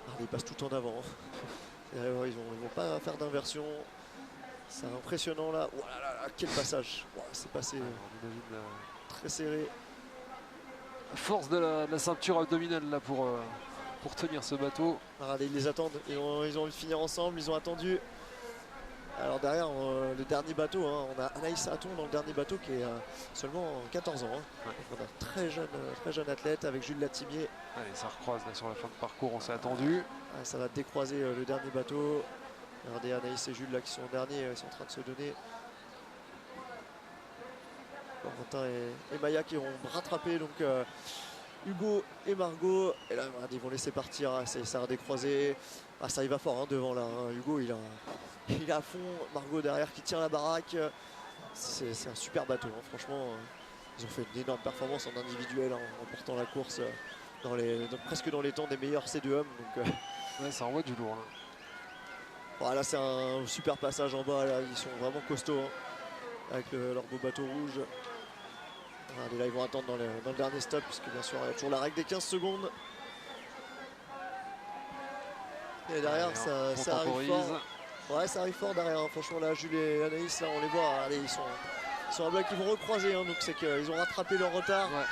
Regardez, ils passent tout en avant. Ils vont pas faire d'inversion. C'est impressionnant là. Oh là là, quel passage. Oh, c'est passé On imagine très serré. la force de la ceinture abdominale là pour tenir ce bateau. Regardez, ils les attendent. Ils ont envie de finir ensemble, ils ont attendu. Alors derrière le dernier bateau, hein, on a Anaïs Hatton dans le dernier bateau qui est seulement 14 ans. Hein. Ouais. Donc on a très jeune athlète avec Jules Latimier. Allez, ça recroise là sur la fin de parcours, on s'est attendu. Ça va décroiser le dernier bateau. Regardez Anaïs et Jules là qui sont en dernier, ils sont en train de se donner. Corentin et Maya qui ont rattrapé donc Hugo et Margot. Et là ils vont laisser partir, hein, ça va décroiser. Ça y va fort, hein, devant là. Hein. Hugo il est à fond, Margot derrière qui tire la baraque. C'est un super bateau, hein. Franchement. Ils ont fait une énorme performance en individuel, hein, en remportant la course presque dans les temps des meilleurs C2 hommes. Donc, Ouais, ça envoie du lourd là. voilà, c'est un super passage en bas. Là. Ils sont vraiment costauds, hein, avec leur beau bateau rouge. Allez, là, ils vont attendre dans le dernier stop, puisque bien sûr, il y a toujours la règle des 15 secondes. Et derrière, Allez, ça arrive fort. Ouais, ça arrive fort derrière. Hein. Franchement, là, Jules et Anaïs, là, on les voit. Allez, ils sont à bloc, ils vont recroiser. Hein, donc, c'est qu'ils ont rattrapé leur retard. Ouais.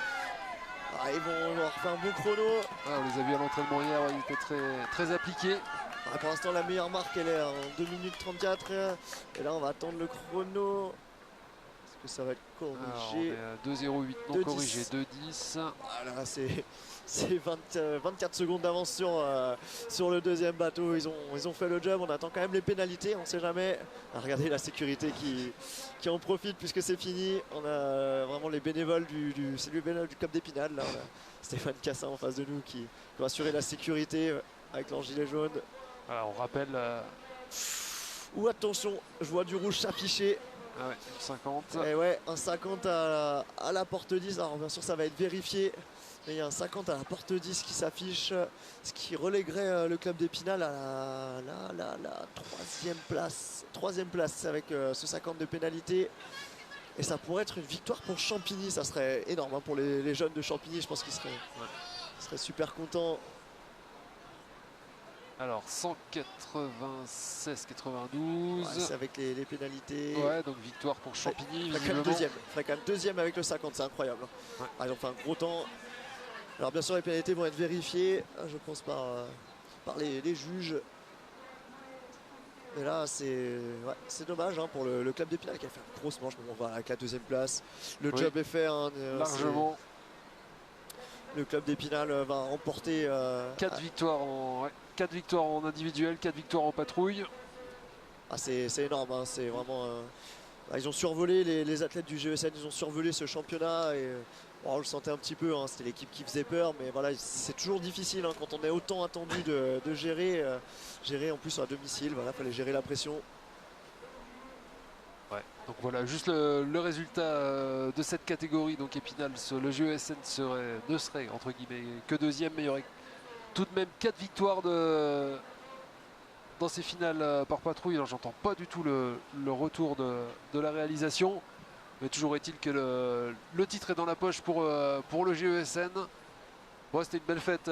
Ils vont leur faire un bon chrono. On les a vus à l'entraînement hier, ils étaient très appliqués. Pour l'instant, la meilleure marque, elle est en 2 minutes 34. Et là, on va attendre le chrono. Est-ce que ça va être corrigé? On est à 2,08 non 2,10. corrigé, 2,10. Voilà, c'est 24 secondes d'avance sur le deuxième bateau. Ils ont fait le job. On attend quand même les pénalités, on ne sait jamais. Regardez la sécurité qui en profite puisque c'est fini. On a vraiment les bénévoles c'est le bénévole du Club d'Épinal. Là, on a Stéphane Cassin en face de nous qui va assurer la sécurité avec leur gilet jaune. Voilà, on rappelle. Ou attention, je vois du rouge s'afficher. Ah ouais, 50. Et ouais, un 50 à la porte 10. Alors bien sûr, ça va être vérifié. Mais il y a un 50 à la porte 10 qui s'affiche, ce qui reléguerait le club d'Épinal à la troisième place avec ce 50 de pénalité. Et ça pourrait être une victoire pour Champigny, ça serait énorme, hein, pour les jeunes de Champigny. Je pense qu'ils seraient super contents. Alors 196, 92. Ouais, c'est avec les pénalités. Ouais, donc victoire pour Champigny. Il ferait quand même deuxième avec le 50, c'est incroyable. Ouais. Ils ont fait un gros temps. Alors bien sûr, les pénalités vont être vérifiées, je pense, par les juges. Mais là, c'est dommage, hein, pour le club d'Épinal qui a fait une grosse manche. Mais bon, voilà, avec la deuxième place, le job est fait. Hein, largement. Le club d'Épinal va remporter 4 victoires en individuel, 4 victoires en patrouille. c'est énorme, hein, c'est vraiment Ils ont survolé les athlètes du GESN, ils ont survolé ce championnat et bon, on le sentait un petit peu, hein, c'était l'équipe qui faisait peur, mais voilà, c'est toujours difficile hein, quand on est autant attendu de gérer, gérer en plus à domicile, voilà, fallait gérer la pression. Ouais. Donc voilà, juste le résultat de cette catégorie, donc Épinal, le GESN ne serait entre guillemets que deuxième, mais il y aurait tout de même 4 victoires dans ces finales par patrouille. Alors j'entends pas du tout le retour de la réalisation, mais toujours est-il que le titre est dans la poche pour le GESN. Bon, c'était une belle fête,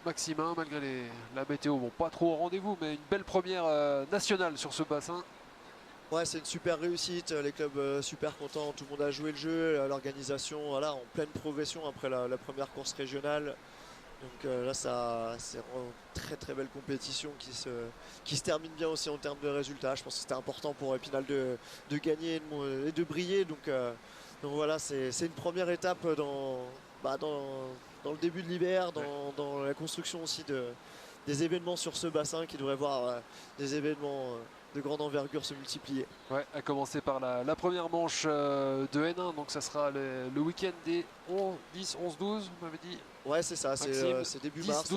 Maximin, malgré la météo, bon, pas trop au rendez-vous, mais une belle première nationale sur ce bassin. Ouais, c'est une super réussite, les clubs super contents, tout le monde a joué le jeu, l'organisation voilà, en pleine progression après la première course régionale. Donc là, c'est vraiment une très très belle compétition qui se termine bien aussi en termes de résultats. Je pense que c'était important pour Épinal de gagner et de briller. Donc voilà, c'est une première étape dans le début de l'hiver, dans la construction aussi des événements sur ce bassin qui devrait voir des événements de grande envergure se multiplier. Ouais, à commencer par la première manche de N1, donc ça sera le week-end des 10, 11, 12, vous m'avez dit. Ouais, c'est ça, c'est début 10, mars.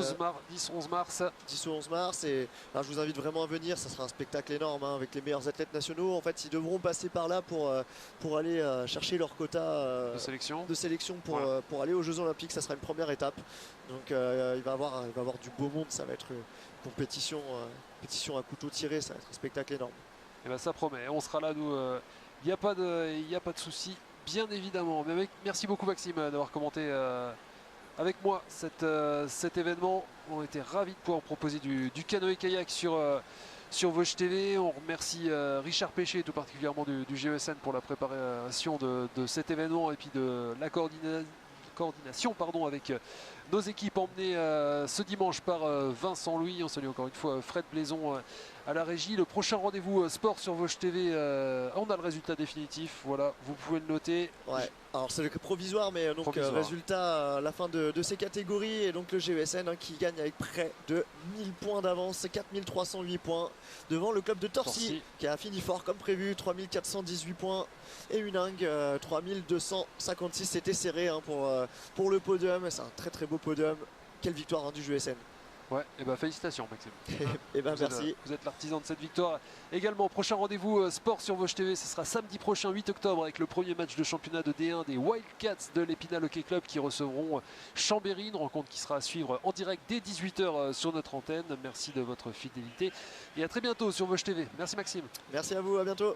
10, 11 mars. 10 ou 11 mars. Et là, je vous invite vraiment à venir. Ça sera un spectacle énorme hein, avec les meilleurs athlètes nationaux. En fait, ils devront passer par là pour aller chercher leur quota de sélection pour aller aux Jeux Olympiques. Ça sera une première étape. Donc, il va y avoir du beau monde. Ça va être une compétition à couteau tiré. Ça va être un spectacle énorme. Et ben, ça promet. On sera là, nous. Il n'y a pas de souci, bien évidemment. Mais merci beaucoup, Maxime, d'avoir commenté avec moi cet événement. On était ravis de pouvoir proposer du canoë-kayak sur Vosges TV. On remercie Richard Péché, tout particulièrement du GESN, pour la préparation de cet événement et puis de la coordination avec nos équipes emmenées ce dimanche par Vincent Louis. On salue encore une fois Fred Blaison à la régie. Le prochain rendez-vous sport sur Vosges TV, on a le résultat définitif, voilà, vous pouvez le noter. Ouais. Alors c'est le provisoire, mais donc Provisoire. résultat à la fin de ces catégories, et donc le GESN hein, qui gagne avec près de 1000 points d'avance, 4308 points devant le club de Torcy qui a fini fort comme prévu, 3418 points, et Huningue 3256. C'était serré hein, pour le podium, c'est un très très beau podium. Quelle victoire hein, du GESN. Ouais, et ben félicitations, Maxime. Et ben merci. Vous êtes l'artisan de cette victoire. Également, prochain rendez-vous sport sur Vosges TV, ce sera samedi prochain, 8 octobre, avec le premier match de championnat de D1 des Wildcats de l'Épinal Hockey Club qui recevront Chambéry, une rencontre qui sera à suivre en direct dès 18h sur notre antenne. Merci de votre fidélité et à très bientôt sur Vosges TV. Merci Maxime. Merci à vous, à bientôt.